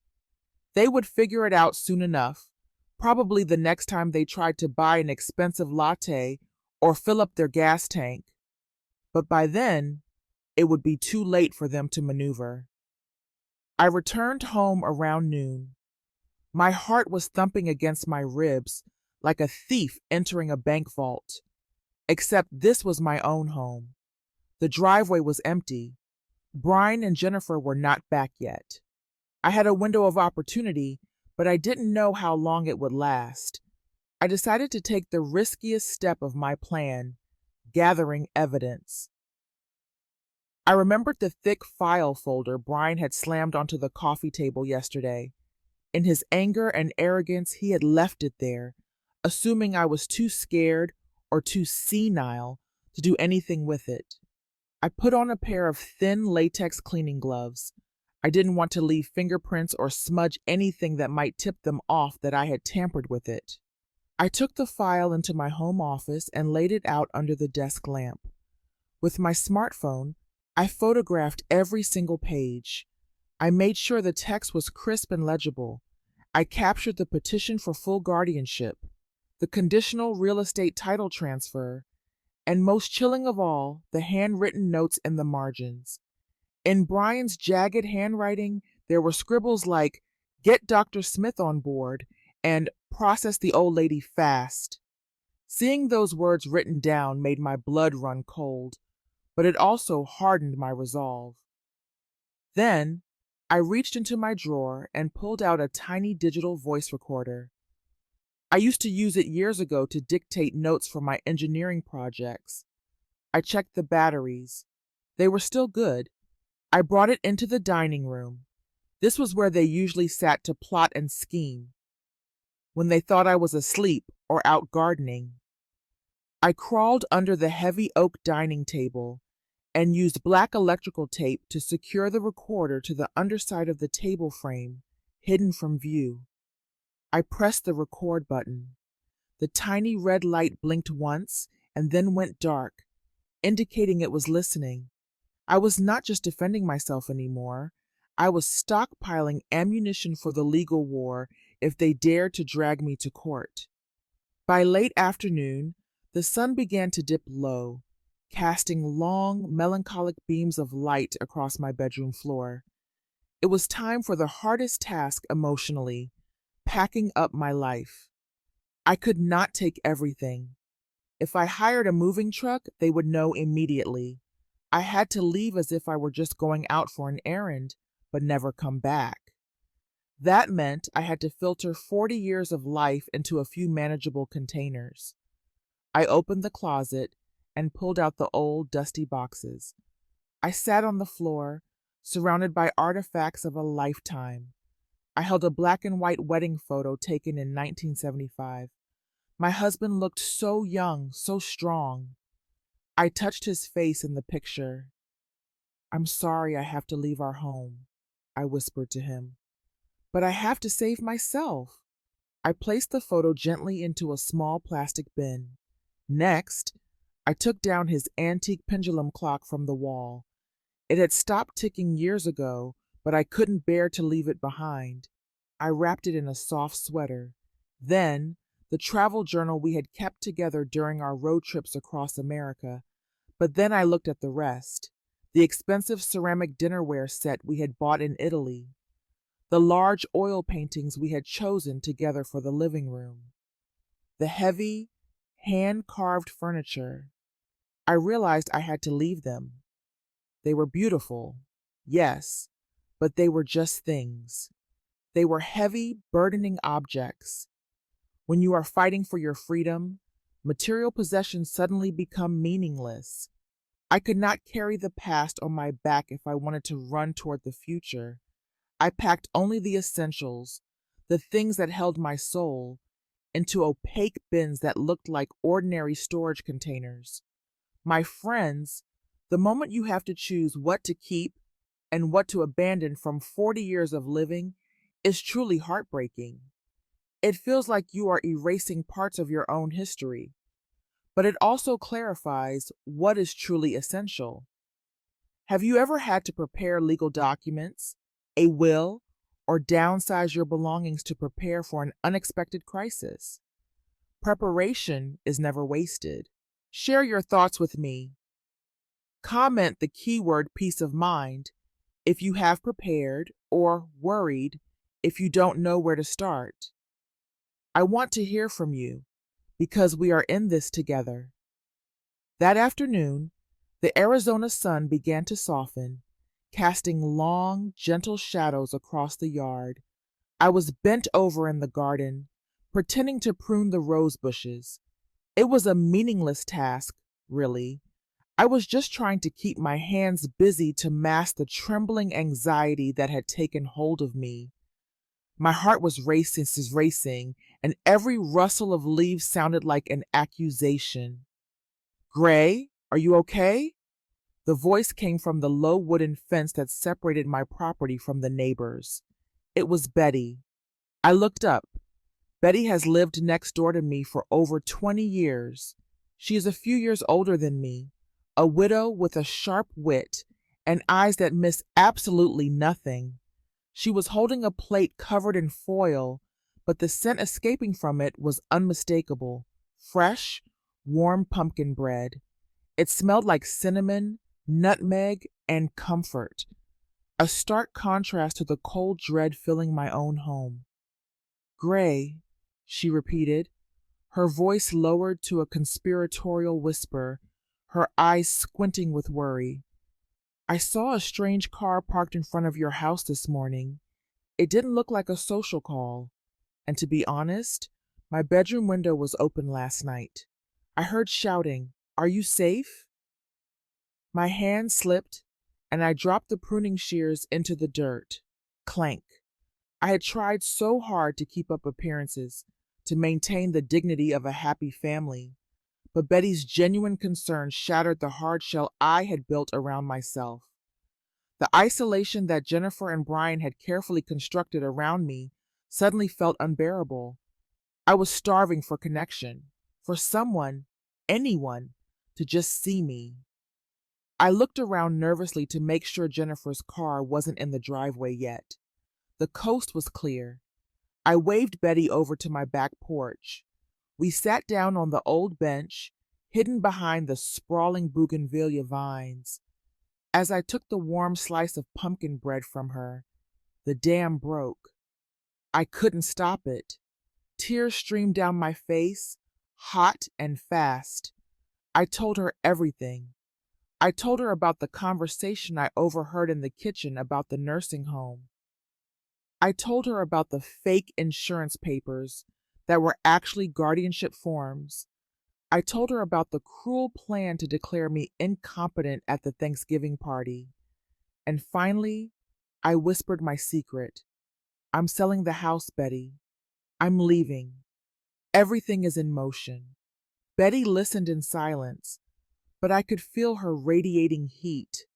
They would figure it out soon enough, probably the next time they tried to buy an expensive latte or fill up their gas tank. But by then, it would be too late for them to maneuver. I returned home around noon. My heart was thumping against my ribs like a thief entering a bank vault. Except this was my own home. The driveway was empty. Brian and Jennifer were not back yet. I had a window of opportunity, but I didn't know how long it would last. I decided to take the riskiest step of my plan: gathering evidence. I remembered the thick file folder Brian had slammed onto the coffee table yesterday. In his anger and arrogance, he had left it there, assuming I was too scared or too senile to do anything with it. I put on a pair of thin latex cleaning gloves. I didn't want to leave fingerprints or smudge anything that might tip them off that I had tampered with it. I took the file into my home office and laid it out under the desk lamp. With my smartphone, I photographed every single page. I made sure the text was crisp and legible. I captured the petition for full guardianship, the conditional real estate title transfer, and most chilling of all, the handwritten notes in the margins. In Brian's jagged handwriting, there were scribbles like, "Get Dr. Smith on board," and "Process the old lady fast." Seeing those words written down made my blood run cold, but it also hardened my resolve. Then, I reached into my drawer and pulled out a tiny digital voice recorder. I used to use it years ago to dictate notes for my engineering projects. I checked the batteries. They were still good. I brought it into the dining room. This was where they usually sat to plot and scheme, when they thought I was asleep or out gardening. I crawled under the heavy oak dining table and used black electrical tape to secure the recorder to the underside of the table frame, hidden from view. I pressed the record button. The tiny red light blinked once and then went dark, indicating it was listening. I was not just defending myself anymore. I was stockpiling ammunition for the legal war if they dared to drag me to court. By late afternoon, the sun began to dip low, casting long, melancholic beams of light across my bedroom floor. It was time for the hardest task emotionally: packing up my life. I could not take everything. If I hired a moving truck, they would know immediately. I had to leave as if I were just going out for an errand, but never come back. That meant I had to filter 40 years of life into a few manageable containers. I opened the closet and pulled out the old, dusty boxes. I sat on the floor, surrounded by artifacts of a lifetime. I held a black and white wedding photo taken in 1975. My husband looked so young, so strong. I touched his face in the picture. "I'm sorry I have to leave our home," I whispered to him. "But I have to save myself." I placed the photo gently into a small plastic bin. Next, I took down his antique pendulum clock from the wall. It had stopped ticking years ago, but I couldn't bear to leave it behind. I wrapped it in a soft sweater. Then, the travel journal we had kept together during our road trips across America. But then I looked at the rest. The expensive ceramic dinnerware set we had bought in Italy. The large oil paintings we had chosen together for the living room. The heavy, hand-carved furniture. I realized I had to leave them. They were beautiful, yes, but they were just things. They were heavy, burdening objects. When you are fighting for your freedom, material possessions suddenly become meaningless. I could not carry the past on my back if I wanted to run toward the future. I packed only the essentials, the things that held my soul, into opaque bins that looked like ordinary storage containers. My friends, the moment you have to choose what to keep and what to abandon from 40 years of living is truly heartbreaking. It feels like you are erasing parts of your own history, but it also clarifies what is truly essential. Have you ever had to prepare legal documents, a will, or downsize your belongings to prepare for an unexpected crisis? Preparation is never wasted. Share your thoughts with me. Comment the keyword peace of mind if you have prepared, or worried if you don't know where to start. I want to hear from you because we are in this together. That afternoon, the Arizona sun began to soften, casting long, gentle shadows across the yard. I was bent over in the garden, pretending to prune the rose bushes. It was a meaningless task, really. I was just trying to keep my hands busy to mask the trembling anxiety that had taken hold of me. My heart was racing, and every rustle of leaves sounded like an accusation. "Gray, are you okay?" The voice came from the low wooden fence that separated my property from the neighbors. It was Betty. I looked up. Betty has lived next door to me for over 20 years. She is a few years older than me, a widow with a sharp wit and eyes that miss absolutely nothing. She was holding a plate covered in foil, but the scent escaping from it was unmistakable. Fresh, warm pumpkin bread. It smelled like cinnamon, nutmeg, and comfort, a stark contrast to the cold dread filling my own home. "Gray," she repeated, her voice lowered to a conspiratorial whisper, her eyes squinting with worry. "I saw a strange car parked in front of your house this morning. It didn't look like a social call. And to be honest, my bedroom window was open last night. I heard shouting, 'Are you safe?'" My hand slipped, and I dropped the pruning shears into the dirt. Clank. I had tried so hard to keep up appearances, to maintain the dignity of a happy family, but Betty's genuine concern shattered the hard shell I had built around myself. The isolation that Jennifer and Brian had carefully constructed around me suddenly felt unbearable. I was starving for connection, for someone, anyone, to just see me. I looked around nervously to make sure Jennifer's car wasn't in the driveway yet. The coast was clear. I waved Betty over to my back porch. We sat down on the old bench, hidden behind the sprawling bougainvillea vines. As I took the warm slice of pumpkin bread from her, the dam broke. I couldn't stop it. Tears streamed down my face, hot and fast. I told her everything. I told her about the conversation I overheard in the kitchen about the nursing home. I told her about the fake insurance papers that were actually guardianship forms. I told her about the cruel plan to declare me incompetent at the Thanksgiving party. And finally, I whispered my secret. I'm selling the house, Betty. I'm leaving. Everything is in motion. Betty listened in silence, but I could feel her radiating heat.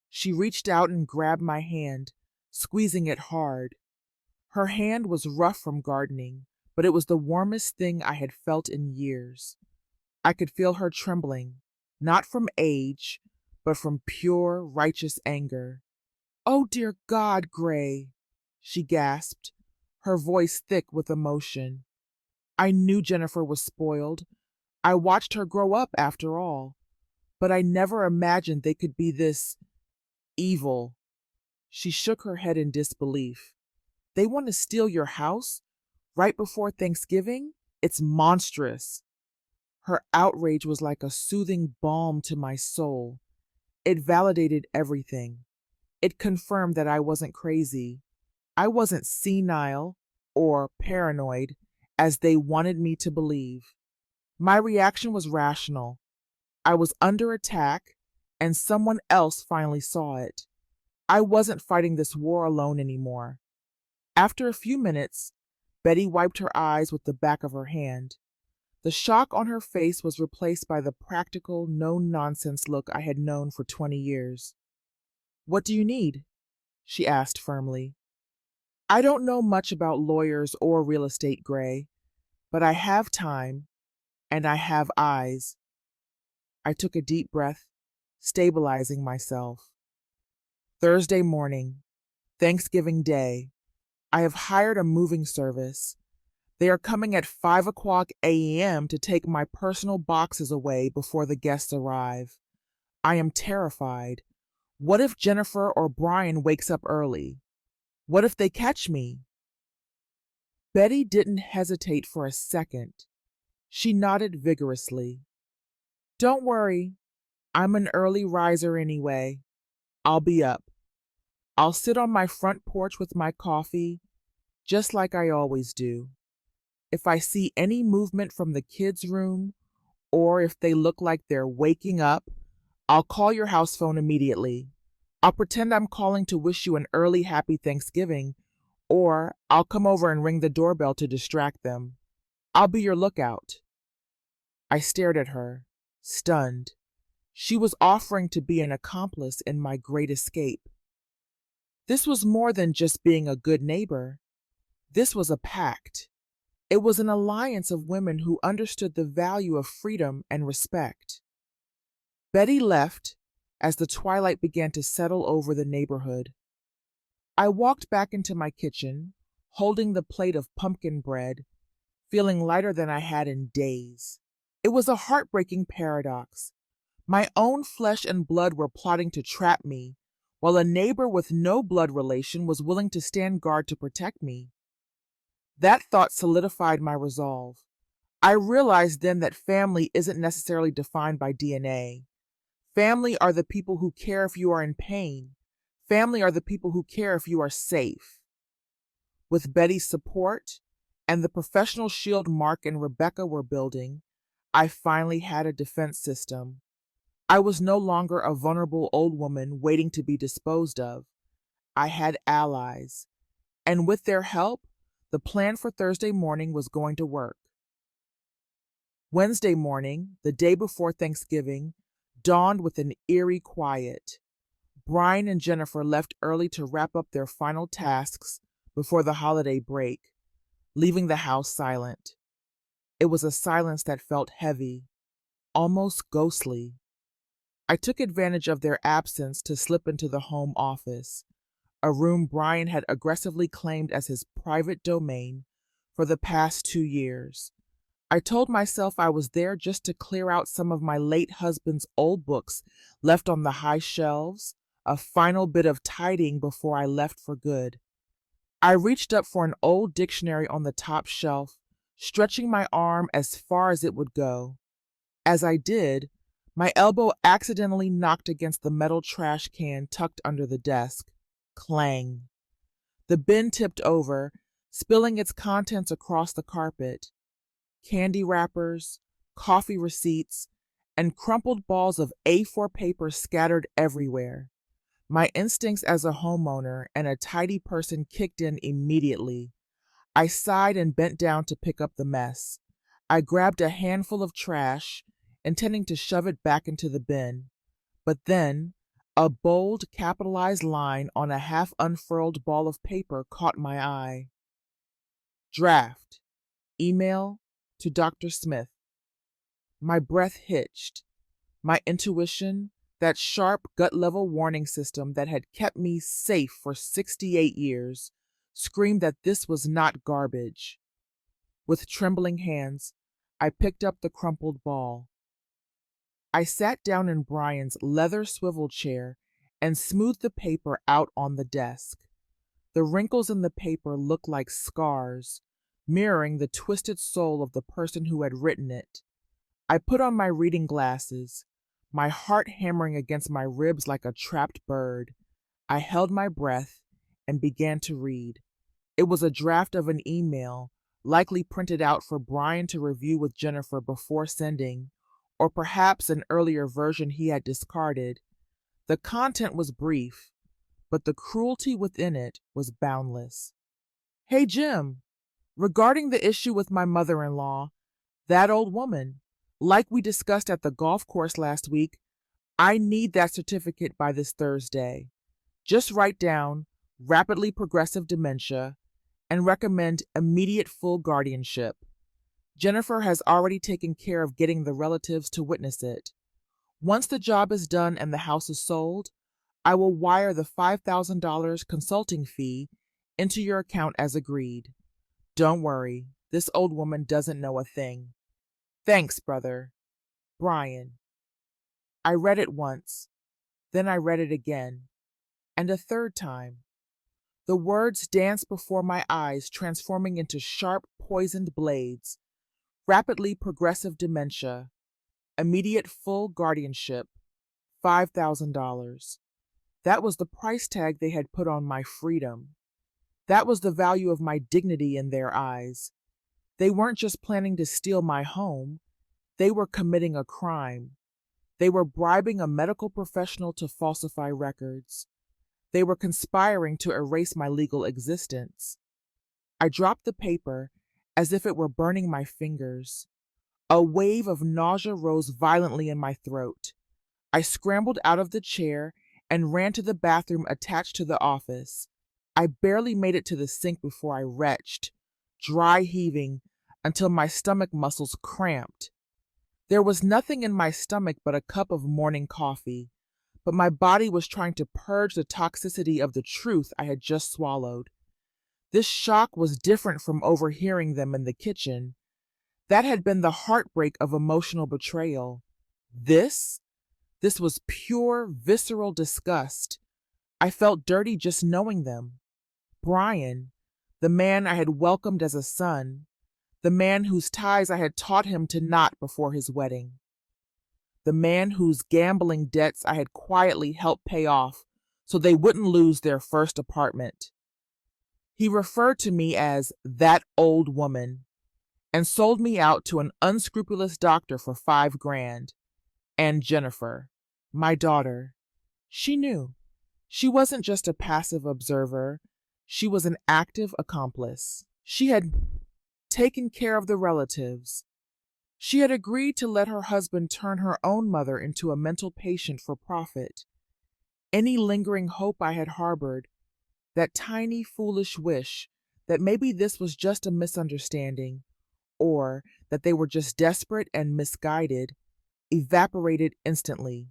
She reached out and grabbed my hand, squeezing it hard. Her hand was rough from gardening, but it was the warmest thing I had felt in years. I could feel her trembling, not from age, but from pure, righteous anger. "Oh, dear God, Gray," she gasped, her voice thick with emotion. I knew Jennifer was spoiled. I watched her grow up, after all. But I never imagined they could be this evil. She shook her head in disbelief. "They want to steal your house right before Thanksgiving? It's monstrous." Her outrage was like a soothing balm to my soul. It validated everything. It confirmed that I wasn't crazy. I wasn't senile or paranoid, as they wanted me to believe. My reaction was rational. I was under attack, and someone else finally saw it. I wasn't fighting this war alone anymore. After a few minutes, Betty wiped her eyes with the back of her hand. The shock on her face was replaced by the practical, no-nonsense look I had known for 20 years. "What do you need?" she asked firmly. "I don't know much about lawyers or real estate, Gray, but I have time, and I have eyes." I took a deep breath, stabilizing myself. Thursday morning, Thanksgiving Day. I have hired a moving service. They are coming at 5 a.m. to take my personal boxes away before the guests arrive. I am terrified. What if Jennifer or Brian wakes up early? What if they catch me? Betty didn't hesitate for a second. She nodded vigorously. "Don't worry. I'm an early riser anyway. I'll be up. I'll sit on my front porch with my coffee, just like I always do. If I see any movement from the kids' room, or if they look like they're waking up, I'll call your house phone immediately. I'll pretend I'm calling to wish you an early happy Thanksgiving, or I'll come over and ring the doorbell to distract them. I'll be your lookout." I stared at her, stunned. She was offering to be an accomplice in my great escape. This was more than just being a good neighbor. This was a pact. It was an alliance of women who understood the value of freedom and respect. Betty left as the twilight began to settle over the neighborhood. I walked back into my kitchen, holding the plate of pumpkin bread, feeling lighter than I had in days. It was a heartbreaking paradox. My own flesh and blood were plotting to trap me, while a neighbor with no blood relation was willing to stand guard to protect me. That thought solidified my resolve. I realized then that family isn't necessarily defined by DNA. Family are the people who care if you are in pain. Family are the people who care if you are safe. With Betty's support and the professional shield Mark and Rebecca were building, I finally had a defense system. I was no longer a vulnerable old woman waiting to be disposed of. I had allies, and with their help, the plan for Thursday morning was going to work. Wednesday morning, the day before Thanksgiving, dawned with an eerie quiet. Brian and Jennifer left early to wrap up their final tasks before the holiday break, leaving the house silent. It was a silence that felt heavy, almost ghostly. I took advantage of their absence to slip into the home office, a room Brian had aggressively claimed as his private domain for the past 2 years. I told myself I was there just to clear out some of my late husband's old books left on the high shelves, a final bit of tidying before I left for good. I reached up for an old dictionary on the top shelf, stretching my arm as far as it would go. As I did, my elbow accidentally knocked against the metal trash can tucked under the desk. Clang. The bin tipped over, spilling its contents across the carpet. Candy wrappers, coffee receipts, and crumpled balls of A4 paper scattered everywhere. My instincts as a homeowner and a tidy person kicked in immediately. I sighed and bent down to pick up the mess. I grabbed a handful of trash, intending to shove it back into the bin. But then, a bold capitalized line on a half unfurled ball of paper caught my eye. Draft. Email to Dr. Smith. My breath hitched. My intuition, that sharp gut level warning system that had kept me safe for 68 years, screamed that this was not garbage. With trembling hands, I picked up the crumpled ball. I sat down in Brian's leather swivel chair and smoothed the paper out on the desk. The wrinkles in the paper looked like scars, mirroring the twisted soul of the person who had written it. I put on my reading glasses, my heart hammering against my ribs like a trapped bird. I held my breath and began to read. It was a draft of an email, likely printed out for Brian to review with Jennifer before sending, or perhaps an earlier version he had discarded. The content was brief, but the cruelty within it was boundless. Hey, Jim, regarding the issue with my mother-in-law, that old woman, like we discussed at the golf course last week, I need that certificate by this Thursday. Just write down rapidly progressive dementia and recommend immediate full guardianship. Jennifer has already taken care of getting the relatives to witness it. Once the job is done and the house is sold, I will wire the $5,000 consulting fee into your account as agreed. Don't worry, this old woman doesn't know a thing. Thanks, brother. Brian. I read it once, then I read it again, and a third time. The words danced before my eyes, transforming into sharp, poisoned blades. Rapidly progressive dementia, immediate full guardianship, $5,000. That was the price tag they had put on my freedom. That was the value of my dignity in their eyes. They weren't just planning to steal my home, they were committing a crime. They were bribing a medical professional to falsify records. They were conspiring to erase my legal existence. I dropped the paper as if it were burning my fingers. A wave of nausea rose violently in my throat. I scrambled out of the chair and ran to the bathroom attached to the office. I barely made it to the sink before I retched, dry heaving until my stomach muscles cramped. There was nothing in my stomach but a cup of morning coffee, but my body was trying to purge the toxicity of the truth I had just swallowed. This shock was different from overhearing them in the kitchen. That had been the heartbreak of emotional betrayal. This was pure, visceral disgust. I felt dirty just knowing them. Brian, the man I had welcomed as a son, the man whose ties I had taught him to knot before his wedding, the man whose gambling debts I had quietly helped pay off so they wouldn't lose their first apartment. He referred to me as that old woman and sold me out to an unscrupulous doctor for $5,000. And Jennifer, my daughter, she knew. She wasn't just a passive observer, she was an active accomplice. She had taken care of the relatives. She had agreed to let her husband turn her own mother into a mental patient for profit. Any lingering hope I had harbored, that tiny foolish wish that maybe this was just a misunderstanding, or that they were just desperate and misguided, evaporated instantly.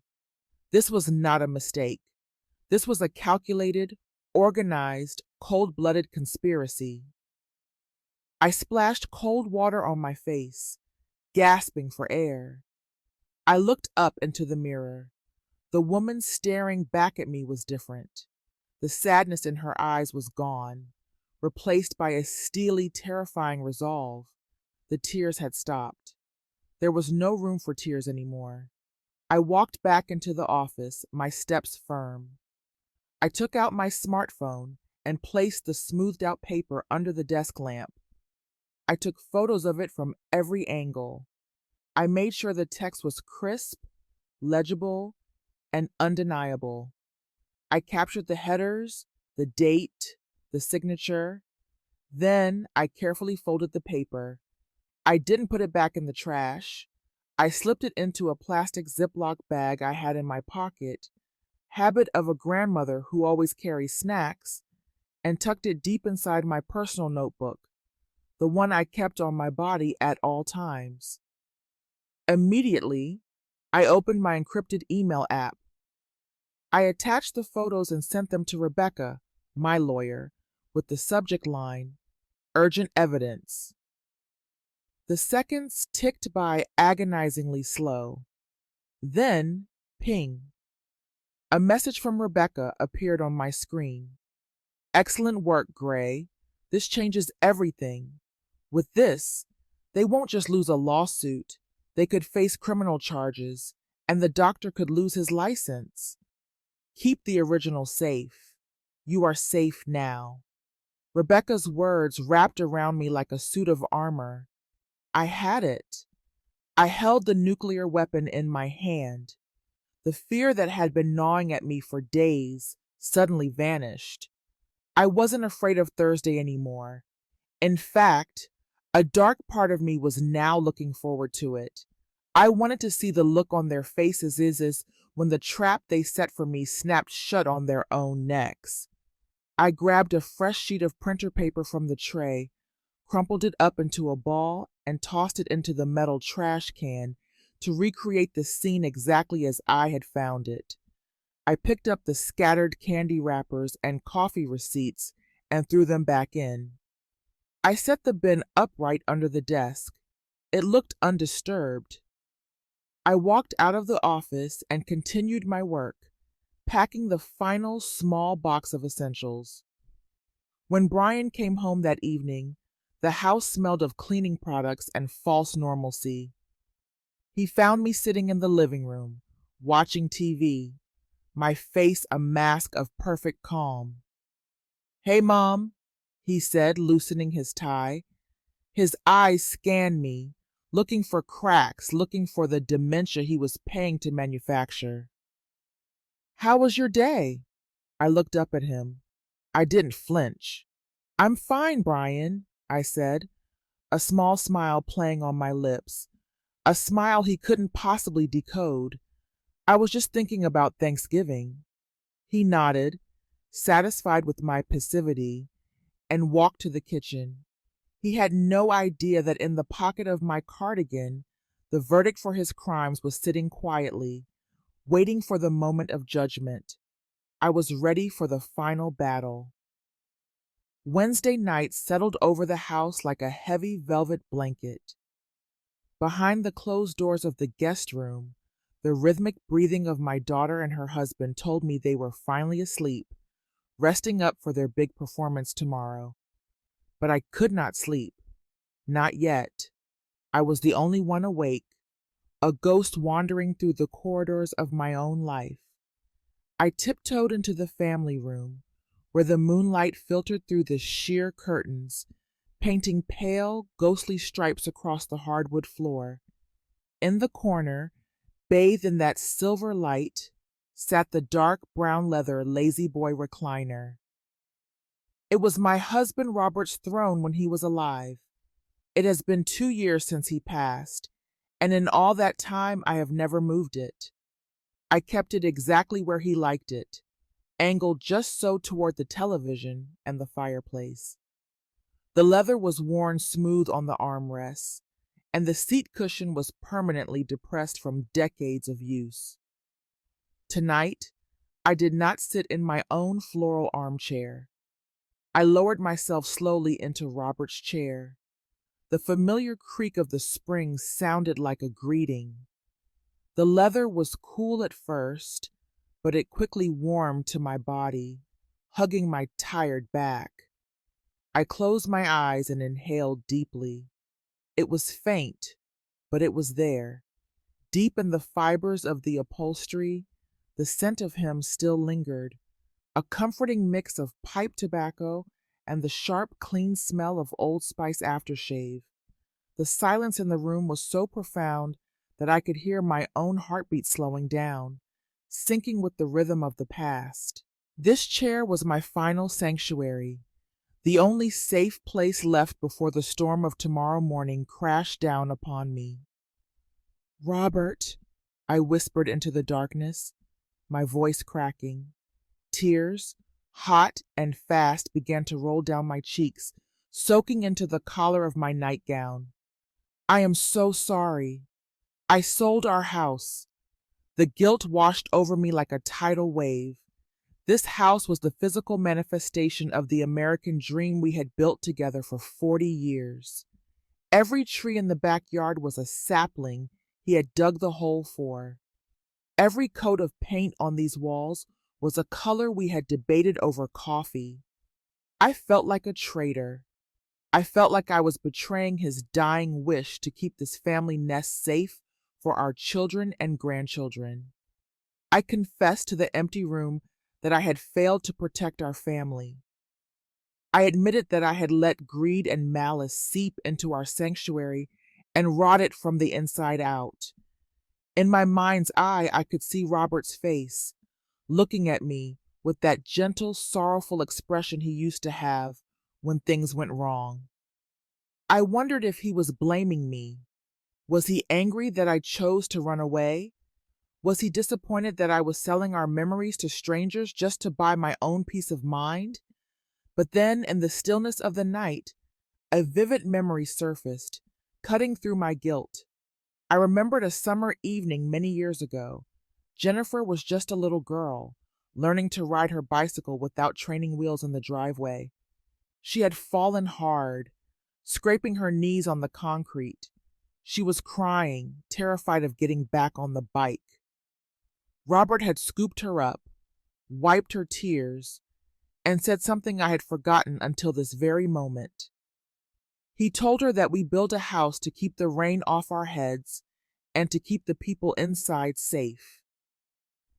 This was not a mistake. This was a calculated, organized, cold-blooded conspiracy. I splashed cold water on my face, gasping for air. I looked up into the mirror. The woman staring back at me was different. The sadness in her eyes was gone, replaced by a steely, terrifying resolve. The tears had stopped. There was no room for tears anymore. I walked back into the office, my steps firm. I took out my smartphone and placed the smoothed-out paper under the desk lamp. I took photos of it from every angle. I made sure the text was crisp, legible, and undeniable. I captured the headers, the date, the signature. Then I carefully folded the paper. I didn't put it back in the trash. I slipped it into a plastic Ziploc bag I had in my pocket, habit of a grandmother who always carries snacks, and tucked it deep inside my personal notebook, the one I kept on my body at all times. Immediately, I opened my encrypted email app. I attached the photos and sent them to Rebecca, my lawyer, with the subject line, Urgent Evidence. The seconds ticked by agonizingly slow. Then, ping. A message from Rebecca appeared on my screen. Excellent work, Gray. This changes everything. With this, they won't just lose a lawsuit, they could face criminal charges, and the doctor could lose his license. Keep the original safe. You are safe now. Rebecca's words wrapped around me like a suit of armor. I had it. I held the nuclear weapon in my hand. The fear that had been gnawing at me for days suddenly vanished. I wasn't afraid of Thursday anymore. In fact, a dark part of me was now looking forward to it. I wanted to see the look on their faces as when the trap they set for me snapped shut on their own necks. I grabbed a fresh sheet of printer paper from the tray, crumpled it up into a ball, and tossed it into the metal trash can to recreate the scene exactly as I had found it. I picked up the scattered candy wrappers and coffee receipts and threw them back in. I set the bin upright under the desk. It looked undisturbed. I walked out of the office and continued my work, packing the final small box of essentials. When Brian came home that evening, the house smelled of cleaning products and false normalcy. He found me sitting in the living room, watching TV, my face a mask of perfect calm. "Hey, Mom," he said, loosening his tie. His eyes scanned me, looking for cracks, looking for the dementia he was paying to manufacture. "How was your day?" I looked up at him. I didn't flinch. "I'm fine, Brian," I said, a small smile playing on my lips, a smile he couldn't possibly decode. "I was just thinking about Thanksgiving." He nodded, satisfied with my passivity, and walked to the kitchen. He had no idea that in the pocket of my cardigan, the verdict for his crimes was sitting quietly, waiting for the moment of judgment. I was ready for the final battle. Wednesday night settled over the house like a heavy velvet blanket. Behind the closed doors of the guest room, the rhythmic breathing of my daughter and her husband told me they were finally asleep, resting up for their big performance tomorrow. But I could not sleep. Not yet. I was the only one awake, a ghost wandering through the corridors of my own life. I tiptoed into the family room, where the moonlight filtered through the sheer curtains, painting pale, ghostly stripes across the hardwood floor. In the corner, bathed in that silver light, sat the dark brown leather lazy boy recliner. It was my husband Robert's throne when he was alive. It has been 2 years since he passed, and in all that time I have never moved it. I kept it exactly where he liked it, angled just so toward the television and the fireplace. The leather was worn smooth on the armrests, and the seat cushion was permanently depressed from decades of use. Tonight, I did not sit in my own floral armchair. I lowered myself slowly into Robert's chair. The familiar creak of the springs sounded like a greeting. The leather was cool at first, but it quickly warmed to my body, hugging my tired back. I closed my eyes and inhaled deeply. It was faint, but it was there. Deep in the fibers of the upholstery, the scent of him still lingered, a comforting mix of pipe tobacco and the sharp, clean smell of Old Spice aftershave. The silence in the room was so profound that I could hear my own heartbeat slowing down, syncing with the rhythm of the past. This chair was my final sanctuary, the only safe place left before the storm of tomorrow morning crashed down upon me. "Robert," I whispered into the darkness, my voice cracking. Tears, hot and fast, began to roll down my cheeks, soaking into the collar of my nightgown. "I am so sorry. I sold our house." The guilt washed over me like a tidal wave. This house was the physical manifestation of the American dream we had built together for 40 years. Every tree in the backyard was a sapling he had dug the hole for. Every coat of paint on these walls was a color we had debated over coffee. I felt like a traitor. I felt like I was betraying his dying wish to keep this family nest safe for our children and grandchildren. I confessed to the empty room that I had failed to protect our family. I admitted that I had let greed and malice seep into our sanctuary and rot it from the inside out. In my mind's eye, I could see Robert's face, looking at me with that gentle, sorrowful expression he used to have when things went wrong. I wondered if he was blaming me. Was he angry that I chose to run away? Was he disappointed that I was selling our memories to strangers just to buy my own peace of mind? But then, in the stillness of the night, a vivid memory surfaced, cutting through my guilt. I remembered a summer evening many years ago. Jennifer was just a little girl, learning to ride her bicycle without training wheels in the driveway. She had fallen hard, scraping her knees on the concrete. She was crying, terrified of getting back on the bike. Robert had scooped her up, wiped her tears, and said something I had forgotten until this very moment. He told her that we built a house to keep the rain off our heads and to keep the people inside safe.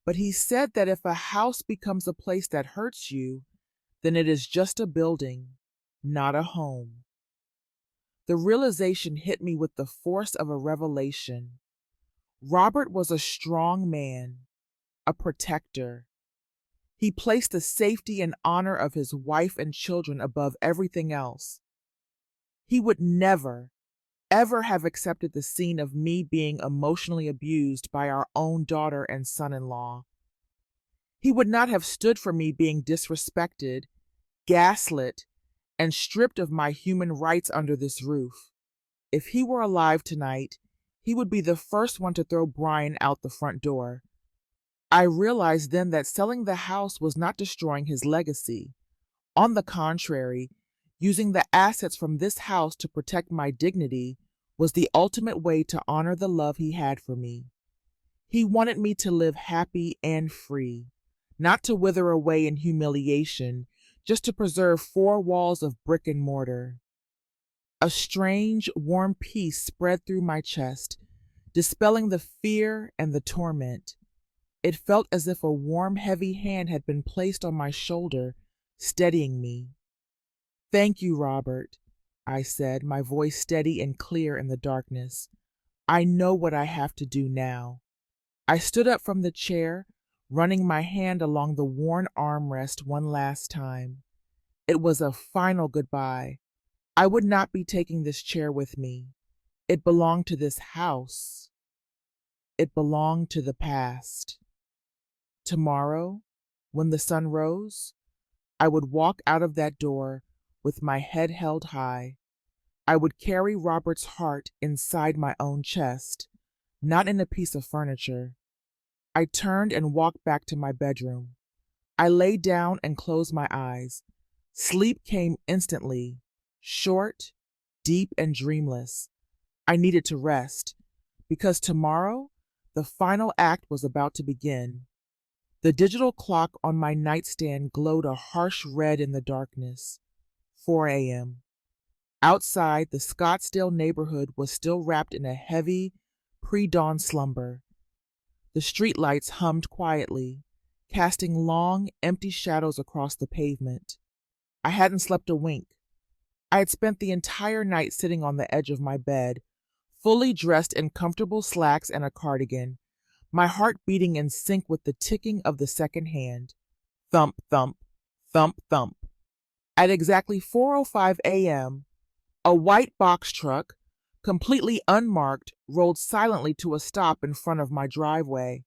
But he said that if a house becomes a place that hurts you, then it is just a building, not a home. The realization hit me with the force of a revelation. Robert was a strong man, a protector. He placed the safety and honor of his wife and children above everything else. He would never, ever have accepted the scene of me being emotionally abused by our own daughter and son-in-law. He would not have stood for me being disrespected, gaslit, and stripped of my human rights under this roof. If he were alive tonight, he would be the first one to throw Brian out the front door. I realized then that selling the house was not destroying his legacy. On the contrary, using the assets from this house to protect my dignity was the ultimate way to honor the love he had for me. He wanted me to live happy and free, not to wither away in humiliation, just to preserve 4 walls of brick and mortar. A strange, warm peace spread through my chest, dispelling the fear and the torment. It felt as if a warm, heavy hand had been placed on my shoulder, steadying me. "Thank you, Robert," I said, my voice steady and clear in the darkness. "I know what I have to do now." I stood up from the chair, running my hand along the worn armrest one last time. It was a final goodbye. I would not be taking this chair with me. It belonged to this house. It belonged to the past. Tomorrow, when the sun rose, I would walk out of that door with my head held high. I would carry Robert's heart inside my own chest, not in a piece of furniture. I turned and walked back to my bedroom. I lay down and closed my eyes. Sleep came instantly, short, deep, and dreamless. I needed to rest, because tomorrow, the final act was about to begin. The digital clock on my nightstand glowed a harsh red in the darkness. 4 a.m. Outside, the Scottsdale neighborhood was still wrapped in a heavy, pre-dawn slumber. The streetlights hummed quietly, casting long, empty shadows across the pavement. I hadn't slept a wink. I had spent the entire night sitting on the edge of my bed, fully dressed in comfortable slacks and a cardigan, my heart beating in sync with the ticking of the second hand. Thump, thump, thump, thump. At exactly 4:05 a.m., a white box truck, completely unmarked, rolled silently to a stop in front of my driveway.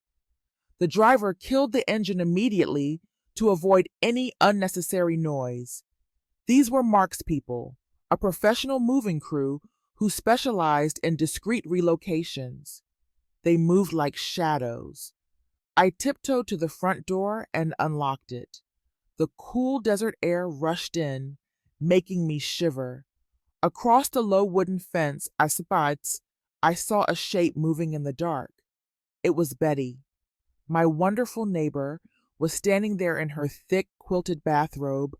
The driver killed the engine immediately to avoid any unnecessary noise. These were Mark's people, a professional moving crew who specialized in discreet relocations. They moved like shadows. I tiptoed to the front door and unlocked it. The cool desert air rushed in, making me shiver. Across the low wooden fence, I saw a shape moving in the dark. It was Betty. My wonderful neighbor was standing there in her thick quilted bathrobe,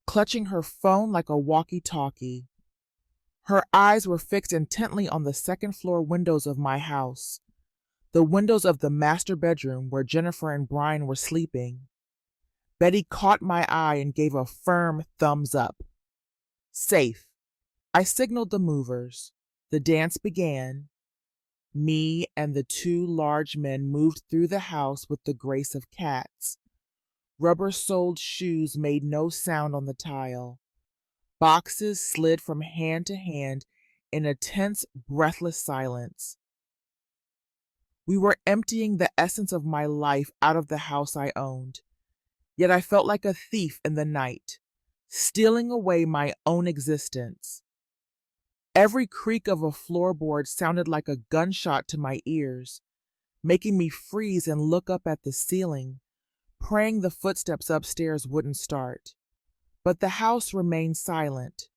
clutching her phone like a walkie-talkie. Her eyes were fixed intently on the second-floor windows of my house, the windows of the master bedroom where Jennifer and Brian were sleeping. Betty caught my eye and gave a firm thumbs up. Safe. I signaled the movers. The dance began. Me and the two large men moved through the house with the grace of cats. Rubber-soled shoes made no sound on the tile. Boxes slid from hand to hand in a tense, breathless silence. We were emptying the essence of my life out of the house I owned. Yet I felt like a thief in the night, stealing away my own existence. Every creak of a floorboard sounded like a gunshot to my ears, making me freeze and look up at the ceiling, praying the footsteps upstairs wouldn't start. But the house remained silent.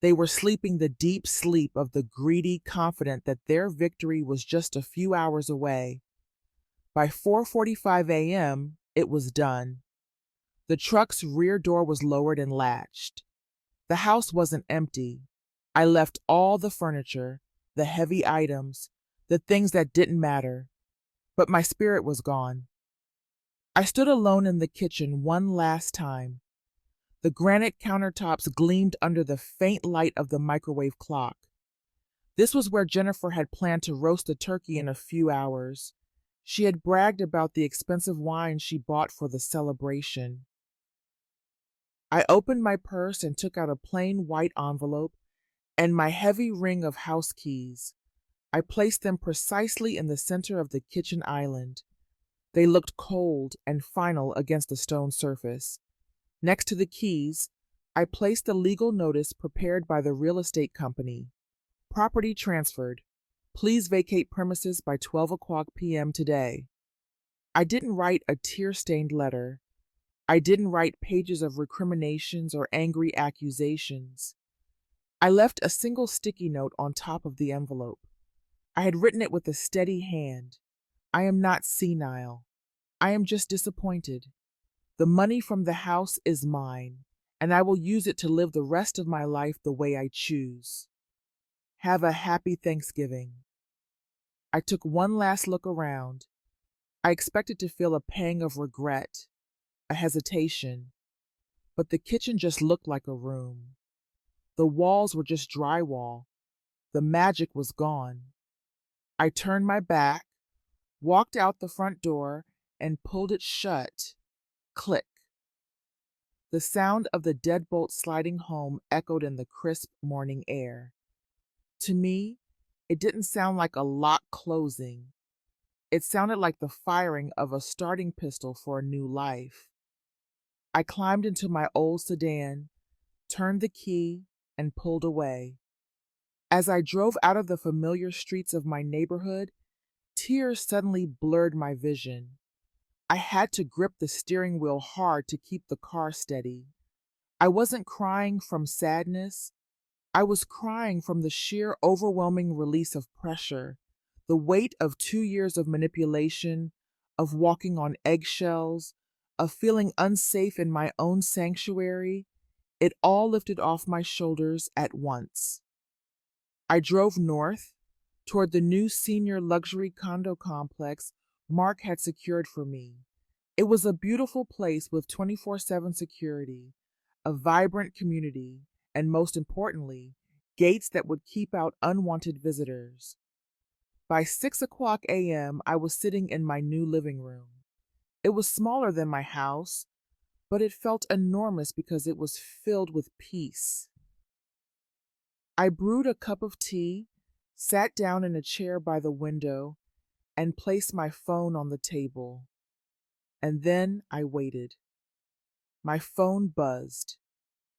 They were sleeping the deep sleep of the greedy, confident that their victory was just a few hours away. By 4:45 a.m., it was done. The truck's rear door was lowered and latched. The house wasn't empty. I left all the furniture, the heavy items, the things that didn't matter. But my spirit was gone. I stood alone in the kitchen one last time. The granite countertops gleamed under the faint light of the microwave clock. This was where Jennifer had planned to roast the turkey in a few hours. She had bragged about the expensive wine she bought for the celebration. I opened my purse and took out a plain white envelope and my heavy ring of house keys. I placed them precisely in the center of the kitchen island. They looked cold and final against the stone surface. Next to the keys, I placed the legal notice prepared by the real estate company. Property transferred. Please vacate premises by 12 p.m. today. I didn't write a tear-stained letter. I didn't write pages of recriminations or angry accusations. I left a single sticky note on top of the envelope. I had written it with a steady hand. I am not senile. I am just disappointed. The money from the house is mine, and I will use it to live the rest of my life the way I choose. Have a happy Thanksgiving. I took one last look around. I expected to feel a pang of regret, a hesitation, but the kitchen just looked like a room. The walls were just drywall. The magic was gone. I turned my back, walked out the front door, and pulled it shut. Click. The sound of the deadbolt sliding home echoed in the crisp morning air. To me, it didn't sound like a lock closing. It sounded like the firing of a starting pistol for a new life. I climbed into my old sedan, turned the key, and pulled away. As I drove out of the familiar streets of my neighborhood, tears suddenly blurred my vision. I had to grip the steering wheel hard to keep the car steady. I wasn't crying from sadness. I was crying from the sheer overwhelming release of pressure, the weight of 2 years of manipulation, of walking on eggshells, of feeling unsafe in my own sanctuary. It all lifted off my shoulders at once. I drove north, toward the new senior luxury condo complex Mark had secured for me. It was a beautiful place with 24/7 security, a vibrant community, and most importantly, gates that would keep out unwanted visitors. By 6 a.m., I was sitting in my new living room. It was smaller than my house, but it felt enormous because it was filled with peace. I brewed a cup of tea, sat down in a chair by the window, and placed my phone on the table. And then I waited. My phone buzzed.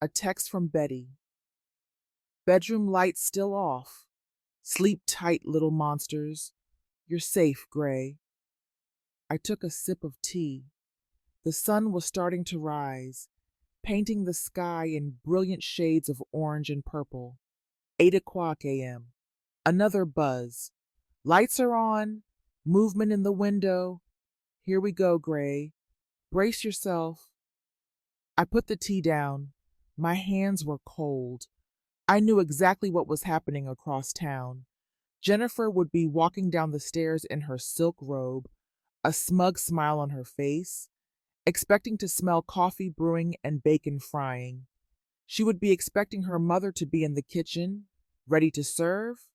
A text from Betty. Bedroom lights still off. Sleep tight, little monsters. You're safe, Gray. I took a sip of tea. The sun was starting to rise, painting the sky in brilliant shades of orange and purple. 8 o'clock a.m. Another buzz. Lights are on. Movement in the window. Here we go, Gray. Brace yourself. I put the tea down. My hands were cold. I knew exactly what was happening across town. Jennifer would be walking down the stairs in her silk robe, a smug smile on her face, expecting to smell coffee brewing and bacon frying. She would be expecting her mother to be in the kitchen, ready to serve.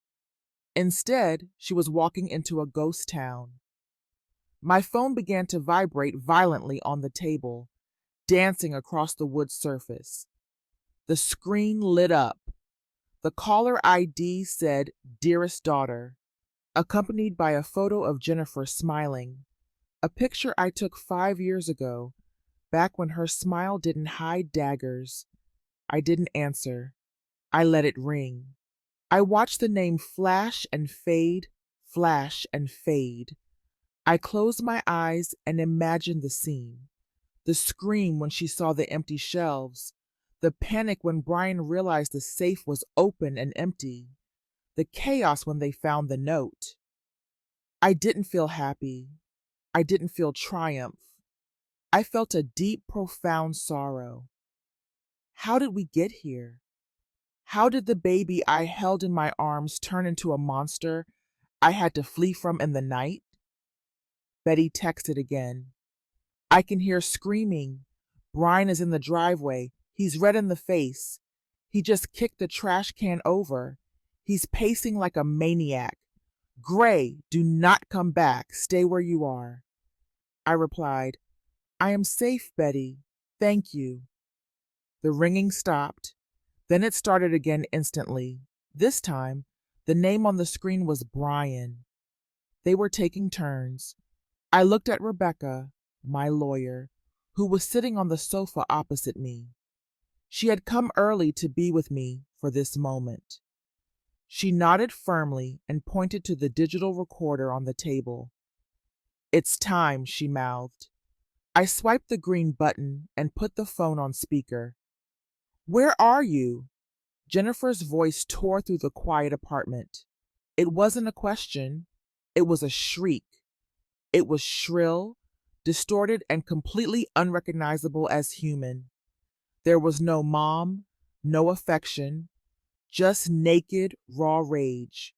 Instead, she was walking into a ghost town. My phone began to vibrate violently on the table, dancing across the wood surface. The screen lit up. The caller ID said, "Dearest daughter," accompanied by a photo of Jennifer smiling, a picture I took 5 years ago, back when her smile didn't hide daggers. I didn't answer. I let it ring. I watched the name flash and fade, flash and fade. I closed my eyes and imagined the scene. The scream when she saw the empty shelves, the panic when Brian realized the safe was open and empty, the chaos when they found the note. I didn't feel happy. I didn't feel triumph. I felt a deep, profound sorrow. How did we get here? How did the baby I held in my arms turn into a monster I had to flee from in the night? Betty texted again. I can hear screaming. Brian is in the driveway. He's red in the face. He just kicked the trash can over. He's pacing like a maniac. Gray, do not come back. Stay where you are. I replied, I am safe, Betty. Thank you. The ringing stopped. Then it started again instantly. This time, the name on the screen was Brian. They were taking turns. I looked at Rebecca, my lawyer, who was sitting on the sofa opposite me. She had come early to be with me for this moment. She nodded firmly and pointed to the digital recorder on the table. It's time, she mouthed. I swiped the green button and put the phone on speaker. Where are you? Jennifer's voice tore through the quiet apartment. It wasn't a question. It was a shriek. It was shrill, distorted, and completely unrecognizable as human. There was no mom, no affection, just naked, raw rage.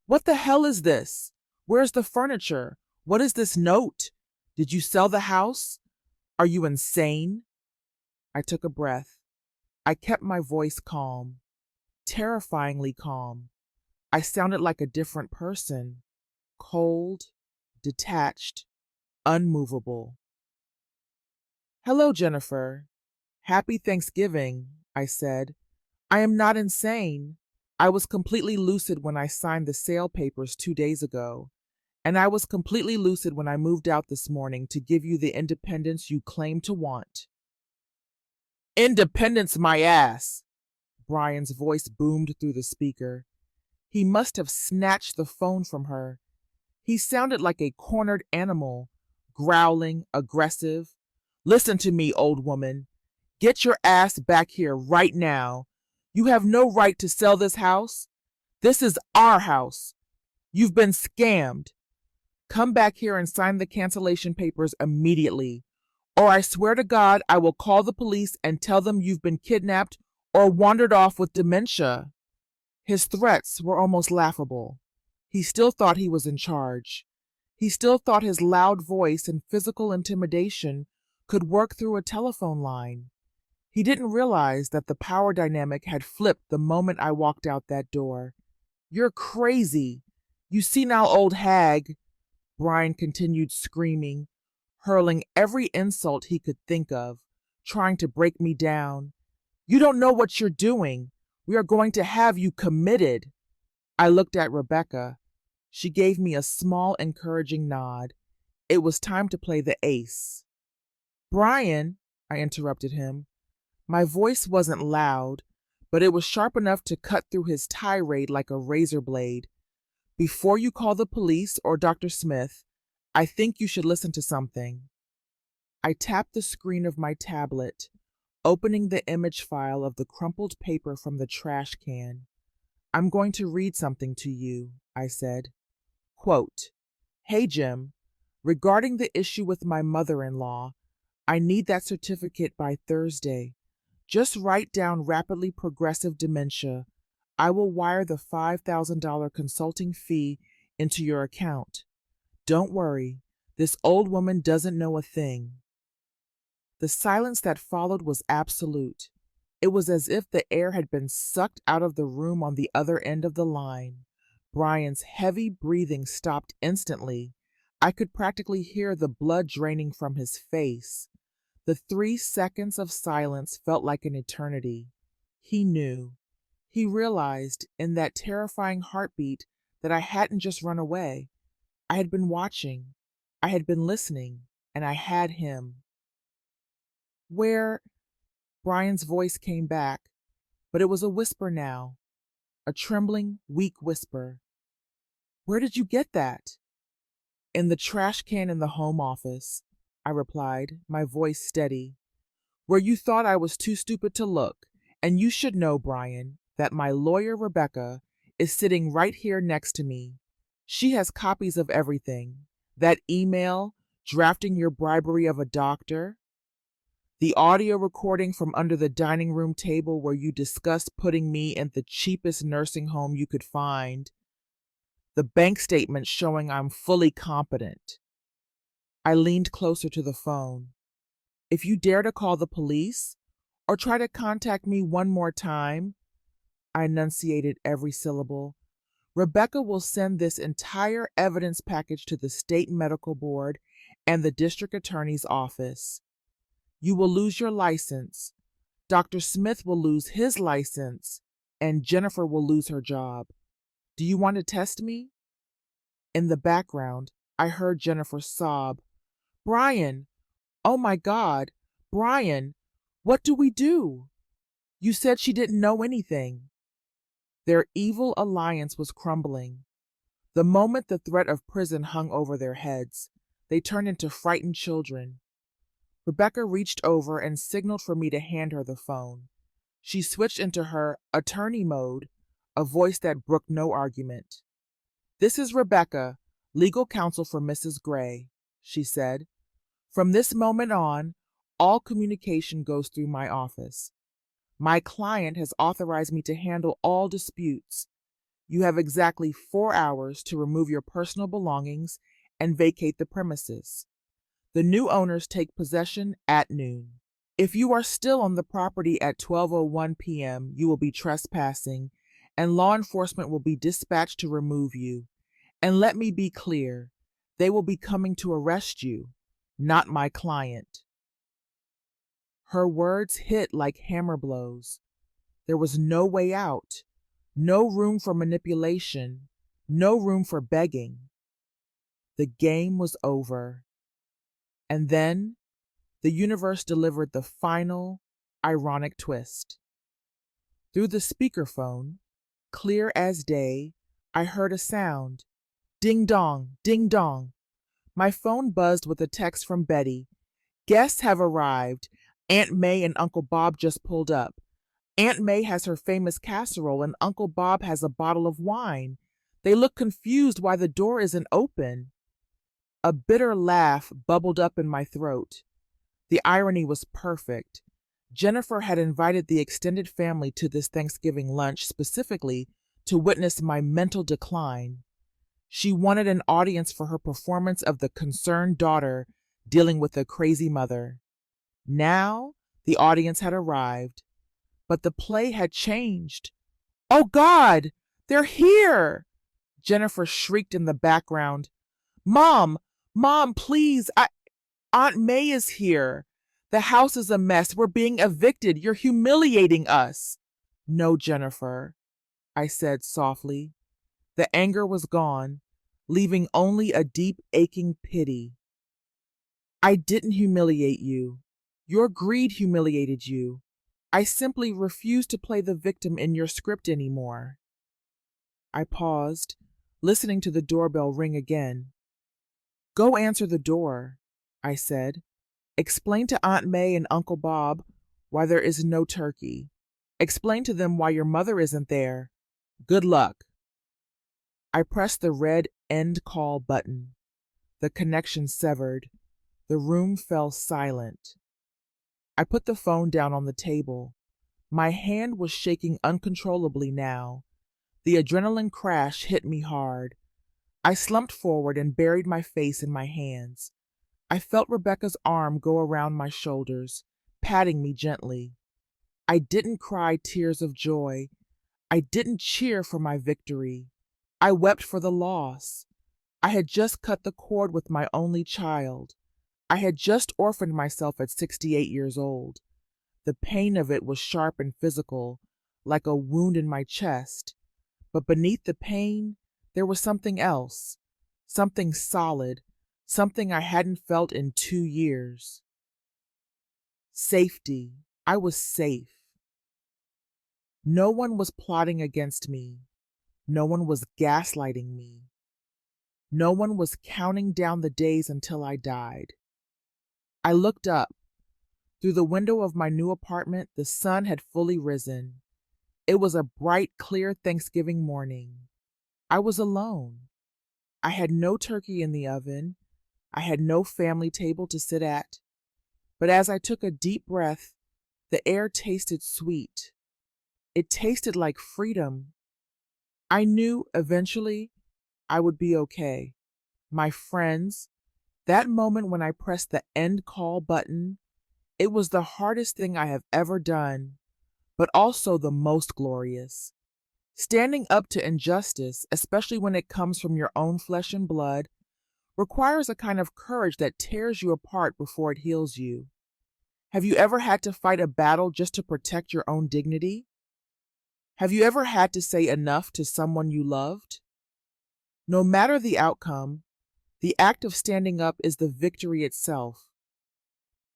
What the hell is this? Where's the furniture? What is this note? Did you sell the house? Are you insane? I took a breath. I kept my voice calm, terrifyingly calm. I sounded like a different person, cold, detached, unmovable. Hello, Jennifer. Happy Thanksgiving, I said. I am not insane. I was completely lucid when I signed the sale papers 2 days ago, and I was completely lucid when I moved out this morning to give you the independence you claim to want. Independence, my ass! Brian's voice boomed through the speaker. He must have snatched the phone from her. He sounded like a cornered animal, growling, aggressive. Listen to me, old woman. Get your ass back here right now. You have no right to sell this house. This is our house. You've been scammed. Come back here and sign the cancellation papers immediately, or I swear to God I will call the police and tell them you've been kidnapped or wandered off with dementia. His threats were almost laughable. He still thought he was in charge. He still thought his loud voice and physical intimidation could work through a telephone line. He didn't realize that the power dynamic had flipped the moment I walked out that door. You're crazy. You senile old hag, Brian continued screaming, hurling every insult he could think of. trying to break me down. You don't know what you're doing. We are going to have you committed. I looked at Rebecca. She gave me a small, encouraging nod. It was time to play the ace. Brian, I interrupted him. My voice wasn't loud, but it was sharp enough to cut through his tirade like a razor blade. Before you call the police or Dr. Smith, I think you should listen to something. I tapped the screen of my tablet, opening the image file of the crumpled paper from the trash can. I'm going to read something to you, I said. Quote, Hey Jim, regarding the issue with my mother-in-law, I need that certificate by Thursday. Just write down rapidly progressive dementia. I will wire the $5,000 consulting fee into your account. Don't worry, this old woman doesn't know a thing. The silence that followed was absolute. It was as if the air had been sucked out of the room on the other end of the line. Brian's heavy breathing stopped instantly. I could practically hear the blood draining from his face. The 3 seconds of silence felt like an eternity. He knew. He realized in that terrifying heartbeat that I hadn't just run away. I had been watching. I had been listening, and I had him. Where? Brian's voice came back, but it was a whisper now, a trembling, weak whisper. Where did you get that? In the trash can in the home office, I replied, my voice steady. Where you thought I was too stupid to look, and you should know, Brian, that my lawyer, Rebecca, is sitting right here next to me. She has copies of everything. That email, drafting your bribery of a doctor, the audio recording from under the dining room table where you discussed putting me in the cheapest nursing home you could find, the bank statement showing I'm fully competent. I leaned closer to the phone. If you dare to call the police or try to contact me one more time, I enunciated every syllable, Rebecca will send this entire evidence package to the state medical board and the district attorney's office. You will lose your license, Dr. Smith will lose his license, and Jennifer will lose her job. Do you want to test me? In the background, I heard Jennifer sob. Brian, oh my God, Brian, what do we do? You said she didn't know anything. Their evil alliance was crumbling. The moment the threat of prison hung over their heads, they turned into frightened children. Rebecca reached over and signaled for me to hand her the phone. She switched into her attorney mode, a voice that brooked no argument. This is Rebecca, legal counsel for Mrs. Gray, she said. From this moment on, all communication goes through my office. My client has authorized me to handle all disputes. You have exactly 4 hours to remove your personal belongings and vacate the premises. The new owners take possession at noon. If you are still on the property at 12:01 p.m., you will be trespassing, and law enforcement will be dispatched to remove you. And let me be clear, they will be coming to arrest you, not my client. Her words hit like hammer blows. There was no way out, no room for manipulation, no room for begging. The game was over. And then the universe delivered the final, ironic twist. Through the speakerphone, clear as day, I heard a sound. Ding dong, ding dong. My phone buzzed with a text from Betty. Guests have arrived. Aunt May and Uncle Bob just pulled up. Aunt May has her famous casserole and Uncle Bob has a bottle of wine. They look confused why the door isn't open. A bitter laugh bubbled up in my throat. The irony was perfect. Jennifer had invited the extended family to this Thanksgiving lunch specifically to witness my mental decline. She wanted an audience for her performance of the concerned daughter dealing with a crazy mother. Now the audience had arrived, but the play had changed. Oh God, they're here! Jennifer shrieked in the background. Mom, please, Aunt May is here. The house is a mess. We're being evicted. You're humiliating us. No, Jennifer, I said softly. The anger was gone, leaving only a deep, aching pity. I didn't humiliate you. Your greed humiliated you. I simply refuse to play the victim in your script anymore. I paused, listening to the doorbell ring again. Go answer the door, I said. Explain to Aunt May and Uncle Bob why there is no turkey. Explain to them why your mother isn't there. Good luck. I pressed the red end call button. The connection severed. The room fell silent. I put the phone down on the table. My hand was shaking uncontrollably now. The adrenaline crash hit me hard. I slumped forward and buried my face in my hands. I felt Rebecca's arm go around my shoulders, patting me gently. I didn't cry tears of joy. I didn't cheer for my victory. I wept for the loss. I had just cut the cord with my only child. I had just orphaned myself at 68 years old. The pain of it was sharp and physical, like a wound in my chest. But beneath the pain, there was something else, something solid, something I hadn't felt in 2 years. Safety. I was safe. No one was plotting against me. No one was gaslighting me. No one was counting down the days until I died. I looked up. Through the window of my new apartment, the sun had fully risen. It was a bright, clear Thanksgiving morning. I was alone. I had no turkey in the oven. I had no family table to sit at. But as I took a deep breath, the air tasted sweet. It tasted like freedom. I knew eventually I would be okay. My friends, that moment when I pressed the end call button, it was the hardest thing I have ever done, but also the most glorious. Standing up to injustice, especially when it comes from your own flesh and blood, requires a kind of courage that tears you apart before it heals you. Have you ever had to fight a battle just to protect your own dignity? Have you ever had to say enough to someone you loved? No matter the outcome, the act of standing up is the victory itself.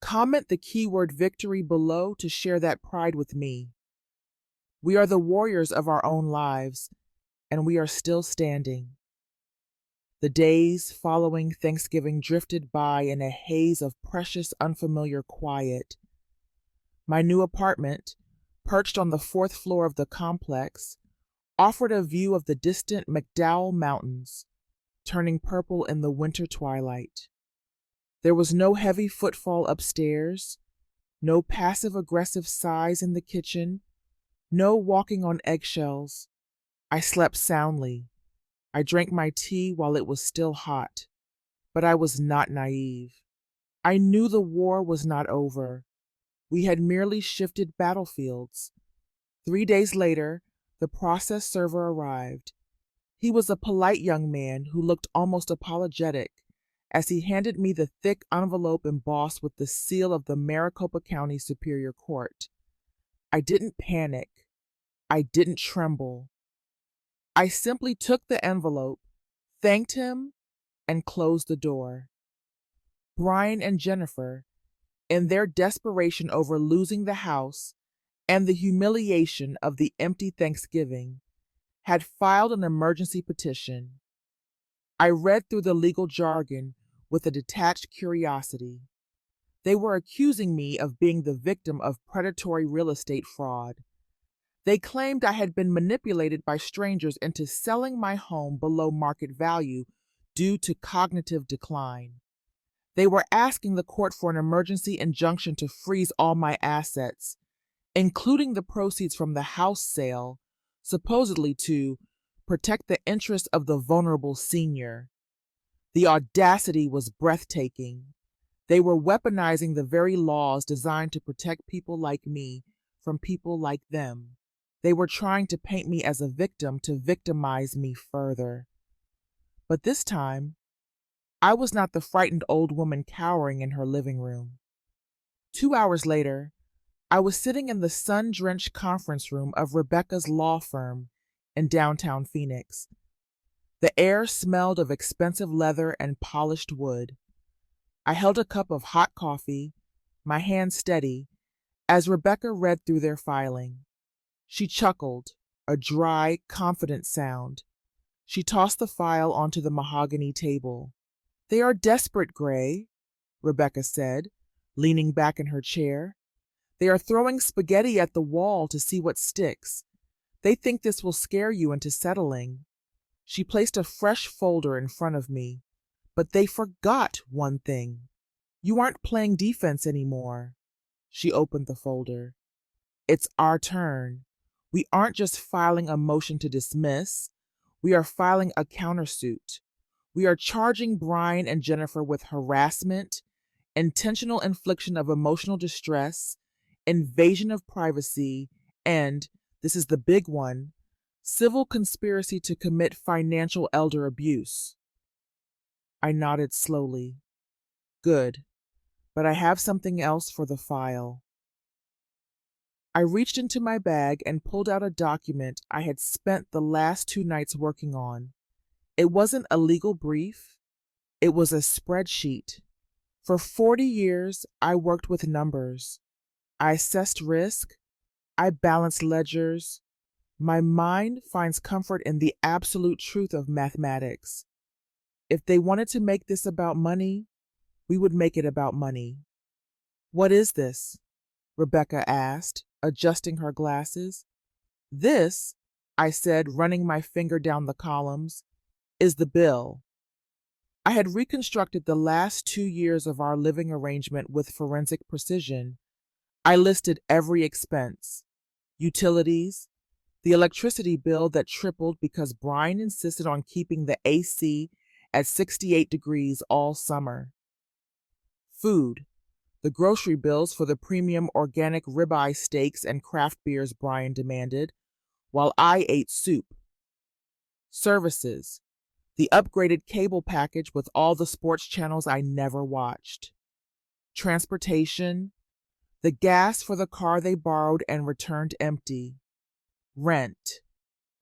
Comment the keyword victory below to share that pride with me. We are the warriors of our own lives, and we are still standing. The days following Thanksgiving drifted by in a haze of precious, unfamiliar quiet. My new apartment, perched on the 4th floor of the complex, offered a view of the distant McDowell Mountains, turning purple in the winter twilight. There was no heavy footfall upstairs, no passive-aggressive sighs in the kitchen, no walking on eggshells. I slept soundly. I drank my tea while it was still hot, but I was not naive. I knew the war was not over. We had merely shifted battlefields. 3 days later, the process server arrived. He was a polite young man who looked almost apologetic as he handed me the thick envelope embossed with the seal of the Maricopa County Superior Court. I didn't panic. I didn't tremble. I simply took the envelope, thanked him, and closed the door. Brian and Jennifer, in their desperation over losing the house and the humiliation of the empty Thanksgiving, had filed an emergency petition. I read through the legal jargon with a detached curiosity. They were accusing me of being the victim of predatory real estate fraud. They claimed I had been manipulated by strangers into selling my home below market value due to cognitive decline. They were asking the court for an emergency injunction to freeze all my assets, including the proceeds from the house sale, supposedly to protect the interests of the vulnerable senior. The audacity was breathtaking. They were weaponizing the very laws designed to protect people like me from people like them. They were trying to paint me as a victim to victimize me further. But this time, I was not the frightened old woman cowering in her living room. 2 hours later, I was sitting in the sun-drenched conference room of Rebecca's law firm in downtown Phoenix. The air smelled of expensive leather and polished wood. I held a cup of hot coffee, my hand steady, as Rebecca read through their filing. She chuckled, a dry, confident sound. She tossed the file onto the mahogany table. "They are desperate, Gray," Rebecca said, leaning back in her chair. "They are throwing spaghetti at the wall to see what sticks. They think this will scare you into settling." She placed a fresh folder in front of me. "But they forgot one thing. You aren't playing defense anymore." She opened the folder. "It's our turn. We aren't just filing a motion to dismiss. We are filing a countersuit. We are charging Brian and Jennifer with harassment, intentional infliction of emotional distress, invasion of privacy, and, this is the big one, civil conspiracy to commit financial elder abuse." I nodded slowly. "Good, but I have something else for the file." I reached into my bag and pulled out a document I had spent the last 2 nights working on. It wasn't a legal brief. It was a spreadsheet. For 40 years, I worked with numbers. I assessed risk. I balanced ledgers. My mind finds comfort in the absolute truth of mathematics. If they wanted to make this about money, we would make it about money. "What is this?" Rebecca asked, adjusting her glasses. "This," I said, running my finger down the columns, "is the bill." I had reconstructed the last 2 years of our living arrangement with forensic precision. I listed every expense: utilities, the electricity bill that tripled because Brian insisted on keeping the AC at 68 degrees all summer, food, the grocery bills for the premium organic ribeye steaks and craft beers Brian demanded, while I ate soup, services, the upgraded cable package with all the sports channels I never watched, transportation, the gas for the car they borrowed and returned empty, rent.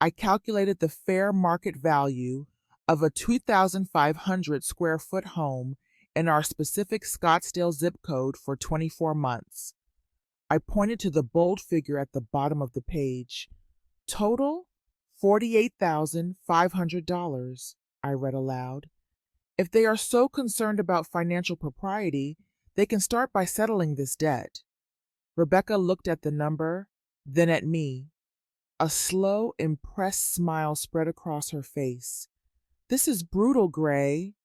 I calculated the fair market value of a 2,500 square foot home in our specific Scottsdale zip code for 24 months. I pointed to the bold figure at the bottom of the page. "Total, $48,500, I read aloud. "If they are so concerned about financial propriety, they can start by settling this debt." Rebecca looked at the number, then at me. A slow, impressed smile spread across her face. "This is brutal, Gray.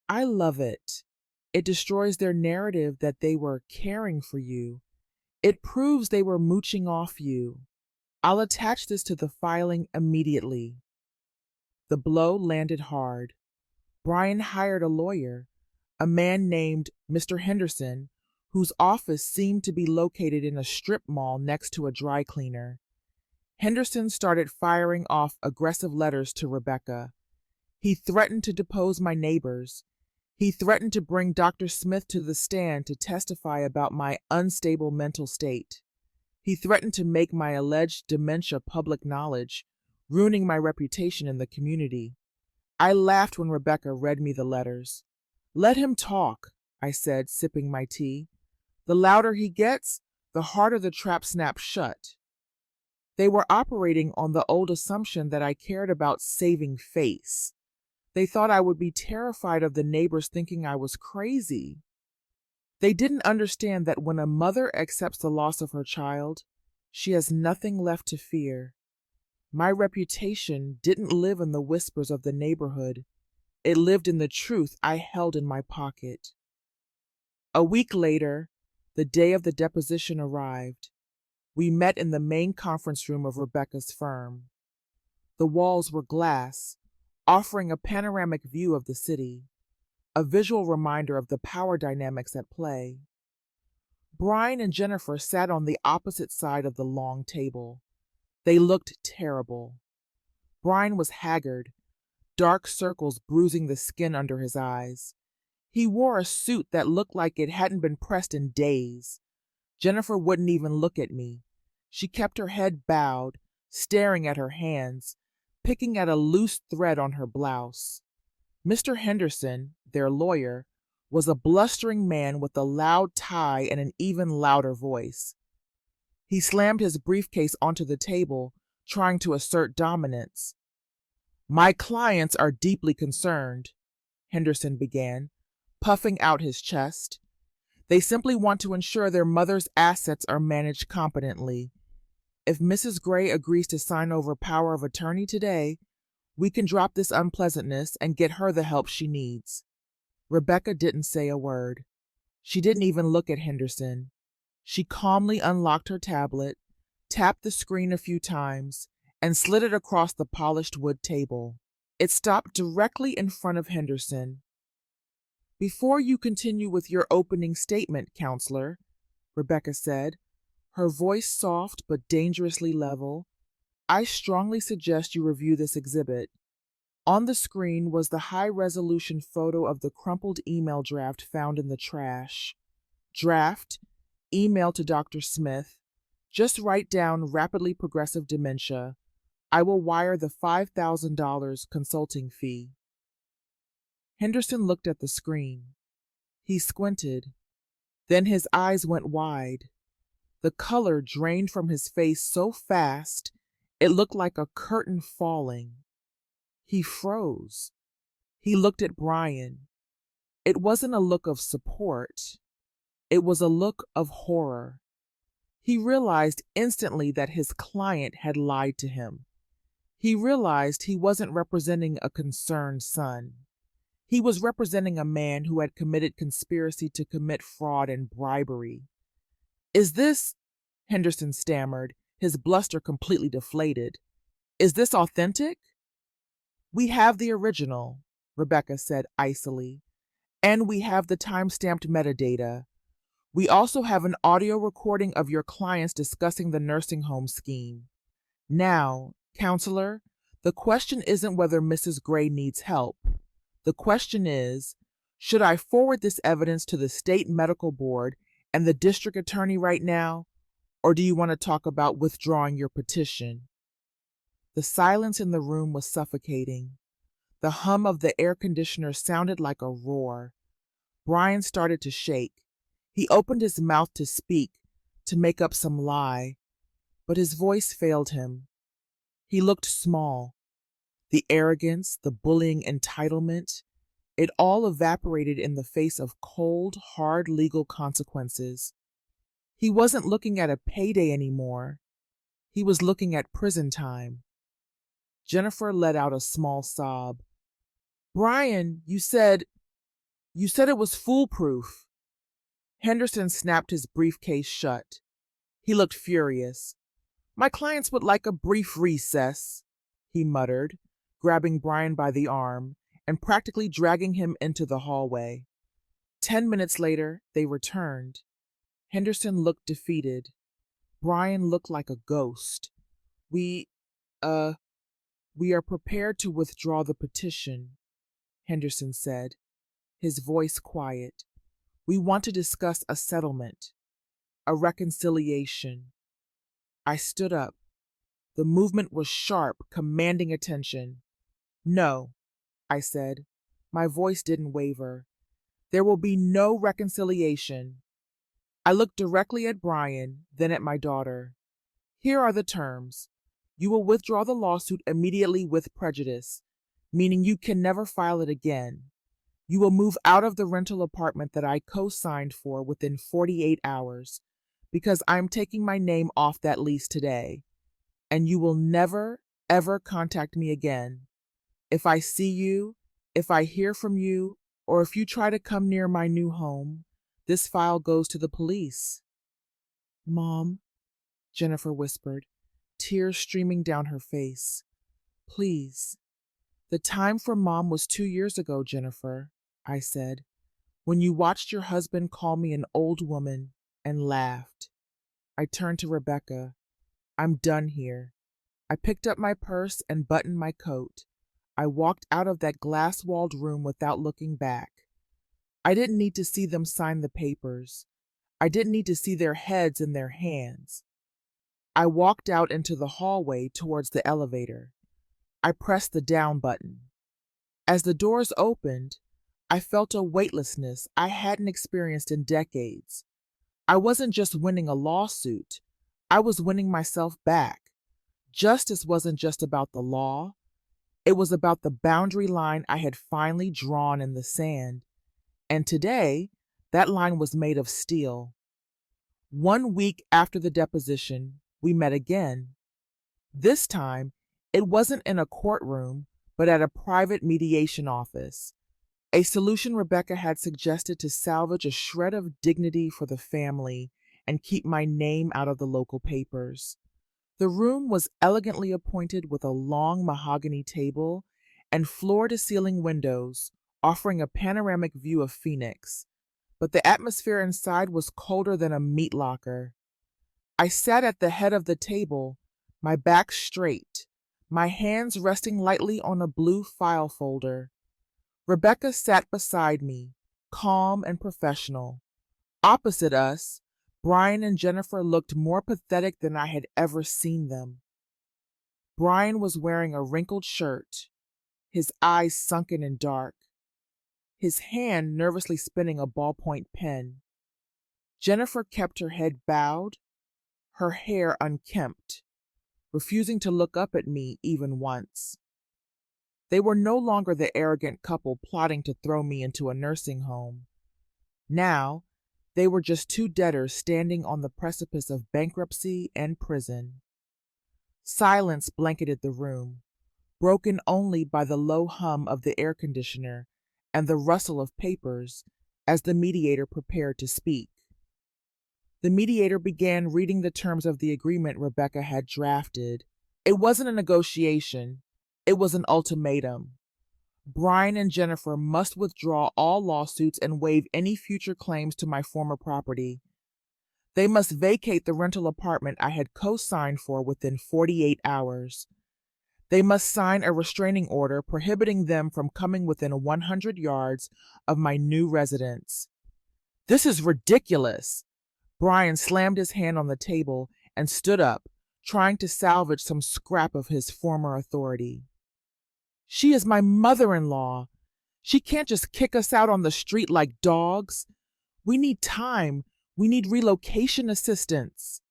I love it. It destroys their narrative that they were caring for you. It proves they were mooching off you. I'll attach this to the filing immediately." The blow landed hard. Brian hired a lawyer, a man named Mr. Henderson, whose office seemed to be located in a strip mall next to a dry cleaner. Henderson started firing off aggressive letters to Rebecca. He threatened to depose my neighbors. He threatened to bring Dr. Smith to the stand to testify about my unstable mental state. He threatened to make my alleged dementia public knowledge, ruining my reputation in the community. I laughed when Rebecca read me the letters. "Let him talk," I said, sipping my tea. "The louder he gets, the harder the trap snaps shut." They were operating on the old assumption that I cared about saving face. They thought I would be terrified of the neighbors thinking I was crazy. They didn't understand that when a mother accepts the loss of her child, she has nothing left to fear. My reputation didn't live in the whispers of the neighborhood. It lived in the truth I held in my pocket. A week later, the day of the deposition arrived. We met in the main conference room of Rebecca's firm. The walls were glass, offering a panoramic view of the city, a visual reminder of the power dynamics at play. Brian and Jennifer sat on the opposite side of the long table. They looked terrible. Brian was haggard, dark circles bruising the skin under his eyes. He wore a suit that looked like it hadn't been pressed in days. Jennifer wouldn't even look at me. She kept her head bowed, staring at her hands, picking at a loose thread on her blouse. Mr. Henderson, their lawyer, was a blustering man with a loud tie and an even louder voice. He slammed his briefcase onto the table, trying to assert dominance. "My clients are deeply concerned," Henderson began, puffing out his chest. "They simply want to ensure their mother's assets are managed competently. If Mrs. Gray agrees to sign over power of attorney today, we can drop this unpleasantness and get her the help she needs." Rebecca didn't say a word. She didn't even look at Henderson. She calmly unlocked her tablet, tapped the screen a few times, and slid it across the polished wood table. It stopped directly in front of Henderson. "Before you continue with your opening statement, counselor," Rebecca said, her voice soft but dangerously level, "I strongly suggest you review this exhibit." On the screen was the high-resolution photo of the crumpled email draft found in the trash. Draft, email to Dr. Smith. Just write down rapidly progressive dementia. I will wire the $5,000 consulting fee. Henderson looked at the screen. He squinted. Then his eyes went wide. The color drained from his face so fast, it looked like a curtain falling. He froze. He looked at Brian. It wasn't a look of support. It was a look of horror. He realized instantly that his client had lied to him. He realized he wasn't representing a concerned son. He was representing a man who had committed conspiracy to commit fraud and bribery. "Is this," Henderson stammered, his bluster completely deflated, "is this authentic?" "We have the original," Rebecca said icily, "and we have the time-stamped metadata. We also have an audio recording of your clients discussing the nursing home scheme. Now, counselor, the question isn't whether Mrs. Gray needs help. The question is, should I forward this evidence to the state medical board and the district attorney right now, or do you want to talk about withdrawing your petition?" The silence in the room was suffocating. The hum of the air conditioner sounded like a roar. Brian started to shake. He opened his mouth to speak, to make up some lie, but his voice failed him. He looked small. The arrogance, the bullying entitlement, it all evaporated in the face of cold, hard legal consequences. He wasn't looking at a payday anymore. He was looking at prison time. Jennifer let out a small sob. "Brian, you said it was foolproof." Henderson snapped his briefcase shut. He looked furious. "My clients would like a brief recess," he muttered, grabbing Brian by the arm and practically dragging him into the hallway. 10 minutes later, they returned. Henderson looked defeated. Brian looked like a ghost. We are prepared to withdraw the petition," Henderson said, his voice quiet. "We want to discuss a settlement, a reconciliation." I stood up. The movement was sharp, commanding attention. "No," I said. My voice didn't waver. "There will be no reconciliation." I looked directly at Brian, then at my daughter. "Here are the terms. You will withdraw the lawsuit immediately with prejudice, meaning you can never file it again. You will move out of the rental apartment that I co-signed for within 48 hours, because I'm taking my name off that lease today. And you will never, ever contact me again. If I see you, if I hear from you, or if you try to come near my new home, this file goes to the police." "Mom," Jennifer whispered, tears streaming down her face. "Please." "The time for Mom was 2 years ago, Jennifer," I said, "when you watched your husband call me an old woman and laughed." I turned to Rebecca. "I'm done here." I picked up my purse and buttoned my coat. I walked out of that glass-walled room without looking back. I didn't need to see them sign the papers. I didn't need to see their heads and their hands. I walked out into the hallway towards the elevator. I pressed the down button. As the doors opened, I felt a weightlessness I hadn't experienced in decades. I wasn't just winning a lawsuit, I was winning myself back. Justice wasn't just about the law, it was about the boundary line I had finally drawn in the sand. And today, that line was made of steel. 1 week after the deposition, we met again. This time, it wasn't in a courtroom, but at a private mediation office, a solution Rebecca had suggested to salvage a shred of dignity for the family and keep my name out of the local papers. The room was elegantly appointed with a long mahogany table and floor-to-ceiling windows offering a panoramic view of Phoenix, but the atmosphere inside was colder than a meat locker. I sat at the head of the table, my back straight, my hands resting lightly on a blue file folder. Rebecca sat beside me, calm and professional. Opposite us, Brian and Jennifer looked more pathetic than I had ever seen them. Brian was wearing a wrinkled shirt, his eyes sunken and dark, his hand nervously spinning a ballpoint pen. Jennifer kept her head bowed, her hair unkempt, refusing to look up at me even once. They were no longer the arrogant couple plotting to throw me into a nursing home. Now, they were just two debtors standing on the precipice of bankruptcy and prison. Silence blanketed the room, broken only by the low hum of the air conditioner and the rustle of papers as the mediator prepared to speak. The mediator began reading the terms of the agreement Rebecca had drafted. It wasn't a negotiation, it was an ultimatum. Brian and Jennifer must withdraw all lawsuits and waive any future claims to my former property. They must vacate the rental apartment I had co-signed for within 48 hours. They must sign a restraining order prohibiting them from coming within 100 yards of my new residence. This is ridiculous. Brian slammed his hand on the table and stood up, trying to salvage some scrap of his former authority. She is my mother-in-law. She can't just kick us out on the street like dogs. We need time. We need relocation assistance.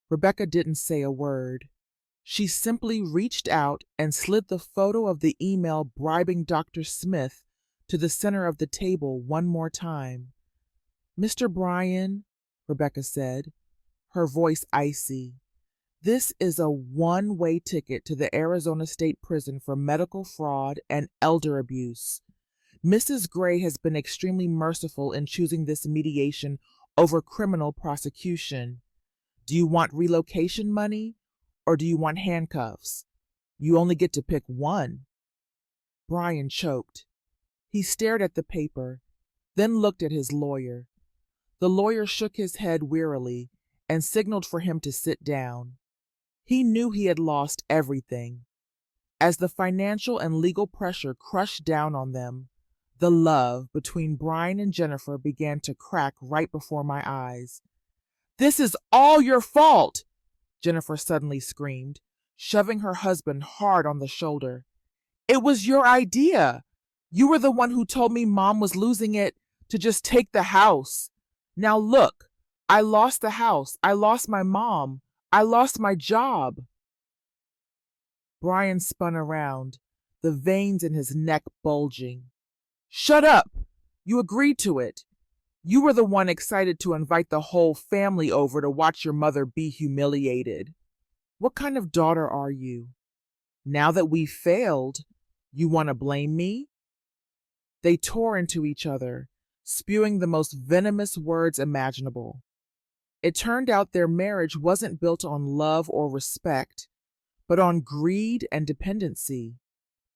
Rebecca didn't say a word. She simply reached out and slid the photo of the email bribing Dr. Smith to the center of the table one more time. Mr. Bryan, Rebecca said, her voice icy, this is a one-way ticket to the Arizona State Prison for medical fraud and elder abuse. Mrs. Gray has been extremely merciful in choosing this mediation over criminal prosecution. Do you want relocation money or do you want handcuffs? You only get to pick one. Brian choked. He stared at the paper, then looked at his lawyer. The lawyer shook his head wearily and signaled for him to sit down. He knew he had lost everything. As the financial and legal pressure crushed down on them, the love between Brian and Jennifer began to crack right before my eyes. This is all your fault, Jennifer suddenly screamed, shoving her husband hard on the shoulder. It was your idea. You were the one who told me Mom was losing it to just take the house. Now look, I lost the house, I lost my mom, I lost my job. Brian spun around, the veins in his neck bulging. Shut up! You agreed to it. You were the one excited to invite the whole family over to watch your mother be humiliated. What kind of daughter are you? Now that we failed, you want to blame me? They tore into each other, spewing the most venomous words imaginable. It turned out their marriage wasn't built on love or respect, but on greed and dependency.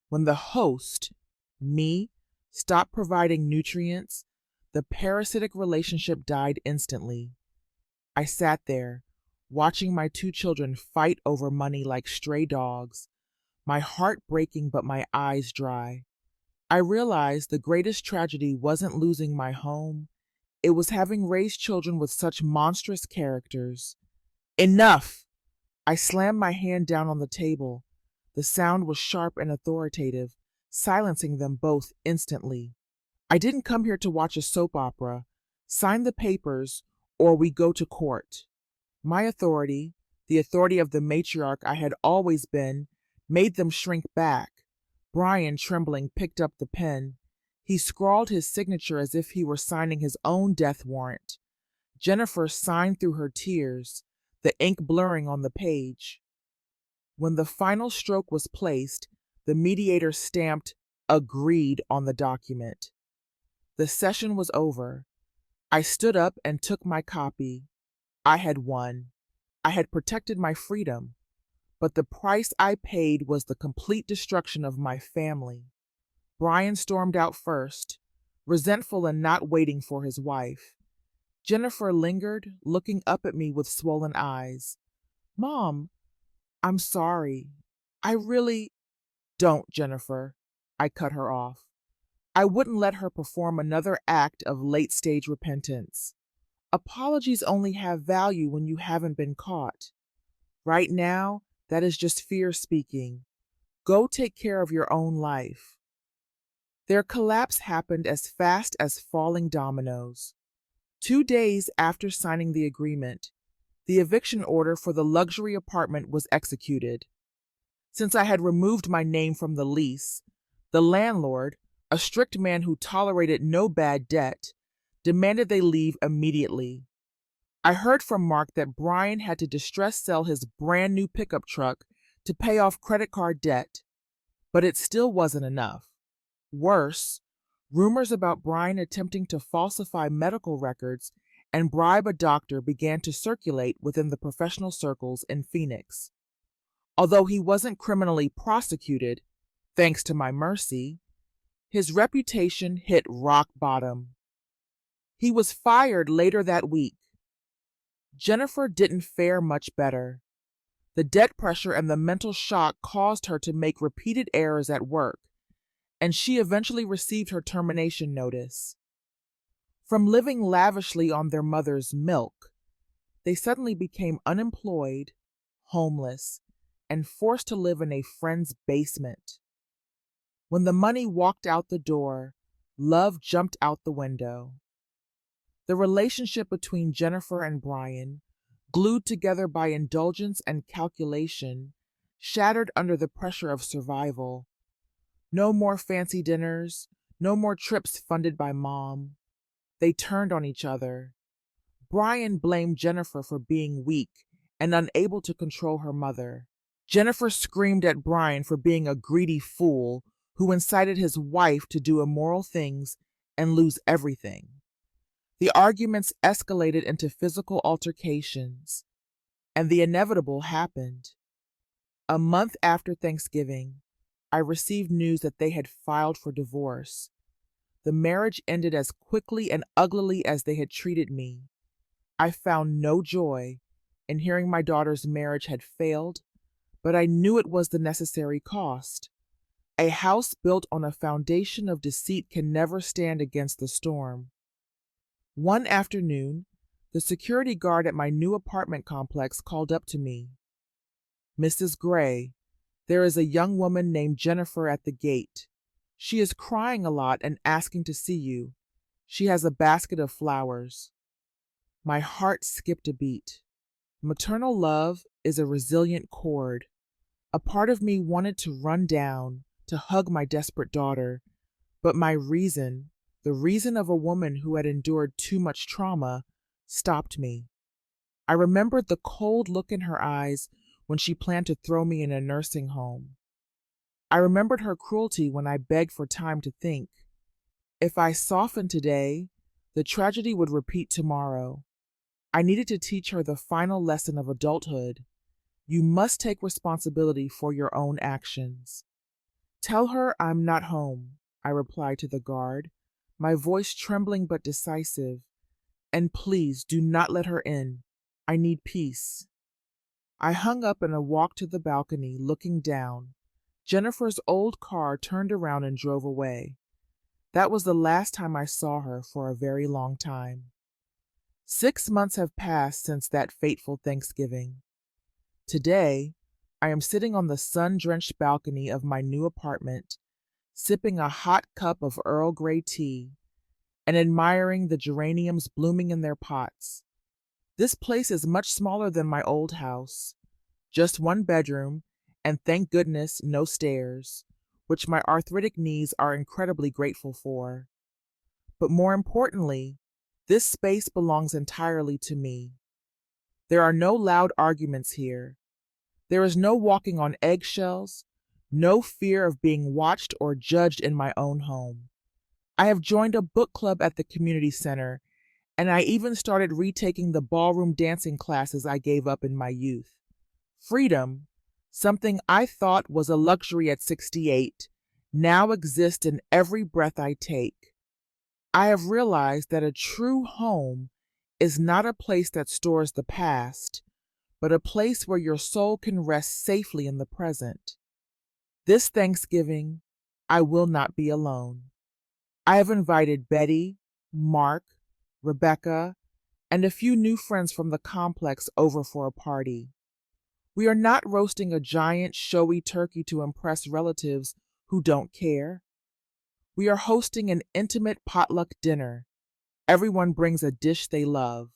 When the host, me, stopped providing nutrients, the parasitic relationship died instantly. I sat there, watching my two children fight over money like stray dogs, my heart breaking but my eyes dry. I realized the greatest tragedy wasn't losing my home, It was having raised children with such monstrous characters. Enough! I slammed my hand down on the table. The sound was sharp and authoritative, silencing them both instantly. I didn't come here to watch a soap opera. Sign the papers, or we go to court. My authority, the authority of the matriarch I had always been, made them shrink back. Brian, trembling, picked up the pen. He scrawled his signature as if he were signing his own death warrant. Jennifer signed through her tears, the ink blurring on the page. When the final stroke was placed, the mediator stamped "Agreed" on the document. The session was over. I stood up and took my copy. I had won. I had protected my freedom. But the price I paid was the complete destruction of my family. Brian stormed out first, resentful and not waiting for his wife. Jennifer lingered, looking up at me with swollen eyes. "Mom, I'm sorry. I really—" "Don't, Jennifer." I cut her off. I wouldn't let her perform another act of late-stage repentance. Apologies only have value when you haven't been caught. Right now, that is just fear speaking. Go take care of your own life. Their collapse happened as fast as falling dominoes. 2 days after signing the agreement, the eviction order for the luxury apartment was executed. Since I had removed my name from the lease, the landlord, a strict man who tolerated no bad debt, demanded they leave immediately. I heard from Mark that Brian had to distress sell his brand new pickup truck to pay off credit card debt, but it still wasn't enough. Worse, rumors about Brian attempting to falsify medical records and bribe a doctor began to circulate within the professional circles in Phoenix. Although he wasn't criminally prosecuted, thanks to my mercy, his reputation hit rock bottom. He was fired later that week. Jennifer didn't fare much better. The debt pressure and the mental shock caused her to make repeated errors at work, and she eventually received her termination notice. From living lavishly on their mother's milk, they suddenly became unemployed, homeless, and forced to live in a friend's basement. When the money walked out the door, love jumped out the window. The relationship between Jennifer and Brian, glued together by indulgence and calculation, shattered under the pressure of survival. No more fancy dinners, no more trips funded by Mom. They turned on each other. Brian blamed Jennifer for being weak and unable to control her mother. Jennifer screamed at Brian for being a greedy fool who incited his wife to do immoral things and lose everything. The arguments escalated into physical altercations, and the inevitable happened. A month after Thanksgiving, I received news that they had filed for divorce. The marriage ended as quickly and uglily as they had treated me. I found no joy in hearing my daughter's marriage had failed, but I knew it was the necessary cost. A house built on a foundation of deceit can never stand against the storm. One afternoon, the security guard at my new apartment complex called up to me. "Mrs. Gray, there is a young woman named Jennifer at the gate. She is crying a lot and asking to see you. She has a basket of flowers." My heart skipped a beat. Maternal love is a resilient cord. A part of me wanted to run down, to hug my desperate daughter, but my reason, the reason of a woman who had endured too much trauma, stopped me. I remembered the cold look in her eyes when she planned to throw me in a nursing home. I remembered her cruelty when I begged for time to think. If I softened today, the tragedy would repeat tomorrow. I needed to teach her the final lesson of adulthood. You must take responsibility for your own actions. "Tell her I'm not home," I replied to the guard, my voice trembling but decisive. "And please do not let her in. I need peace." I hung up and walked to the balcony, looking down. Jennifer's old car turned around and drove away. That was the last time I saw her for a very long time. 6 months have passed since that fateful Thanksgiving. Today, I am sitting on the sun-drenched balcony of my new apartment, sipping a hot cup of Earl Grey tea and admiring the geraniums blooming in their pots. This place is much smaller than my old house, just one bedroom, and thank goodness no stairs, which my arthritic knees are incredibly grateful for. But more importantly, this space belongs entirely to me. There are no loud arguments here. There is no walking on eggshells, no fear of being watched or judged in my own home. I have joined a book club at the community center, and I even started retaking the ballroom dancing classes I gave up in my youth. Freedom, something I thought was a luxury at 68, now exists in every breath I take. I have realized that a true home is not a place that stores the past, but a place where your soul can rest safely in the present. This Thanksgiving, I will not be alone. I have invited Betty, Mark, Rebecca, and a few new friends from the complex over for a party. We are not roasting a giant, showy turkey to impress relatives who don't care. We are hosting an intimate potluck dinner. Everyone brings a dish they love.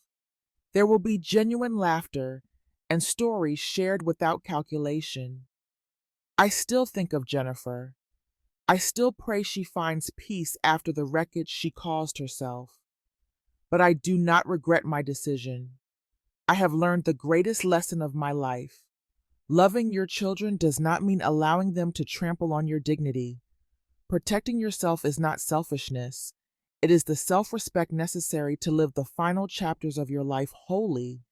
There will be genuine laughter and stories shared without calculation. I still think of Jennifer. I still pray she finds peace after the wreckage she caused herself. But I do not regret my decision. I have learned the greatest lesson of my life. Loving your children does not mean allowing them to trample on your dignity. Protecting yourself is not selfishness. It is the self-respect necessary to live the final chapters of your life wholly.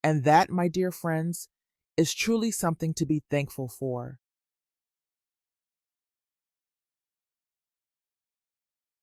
And that, my dear friends, is truly something to be thankful for.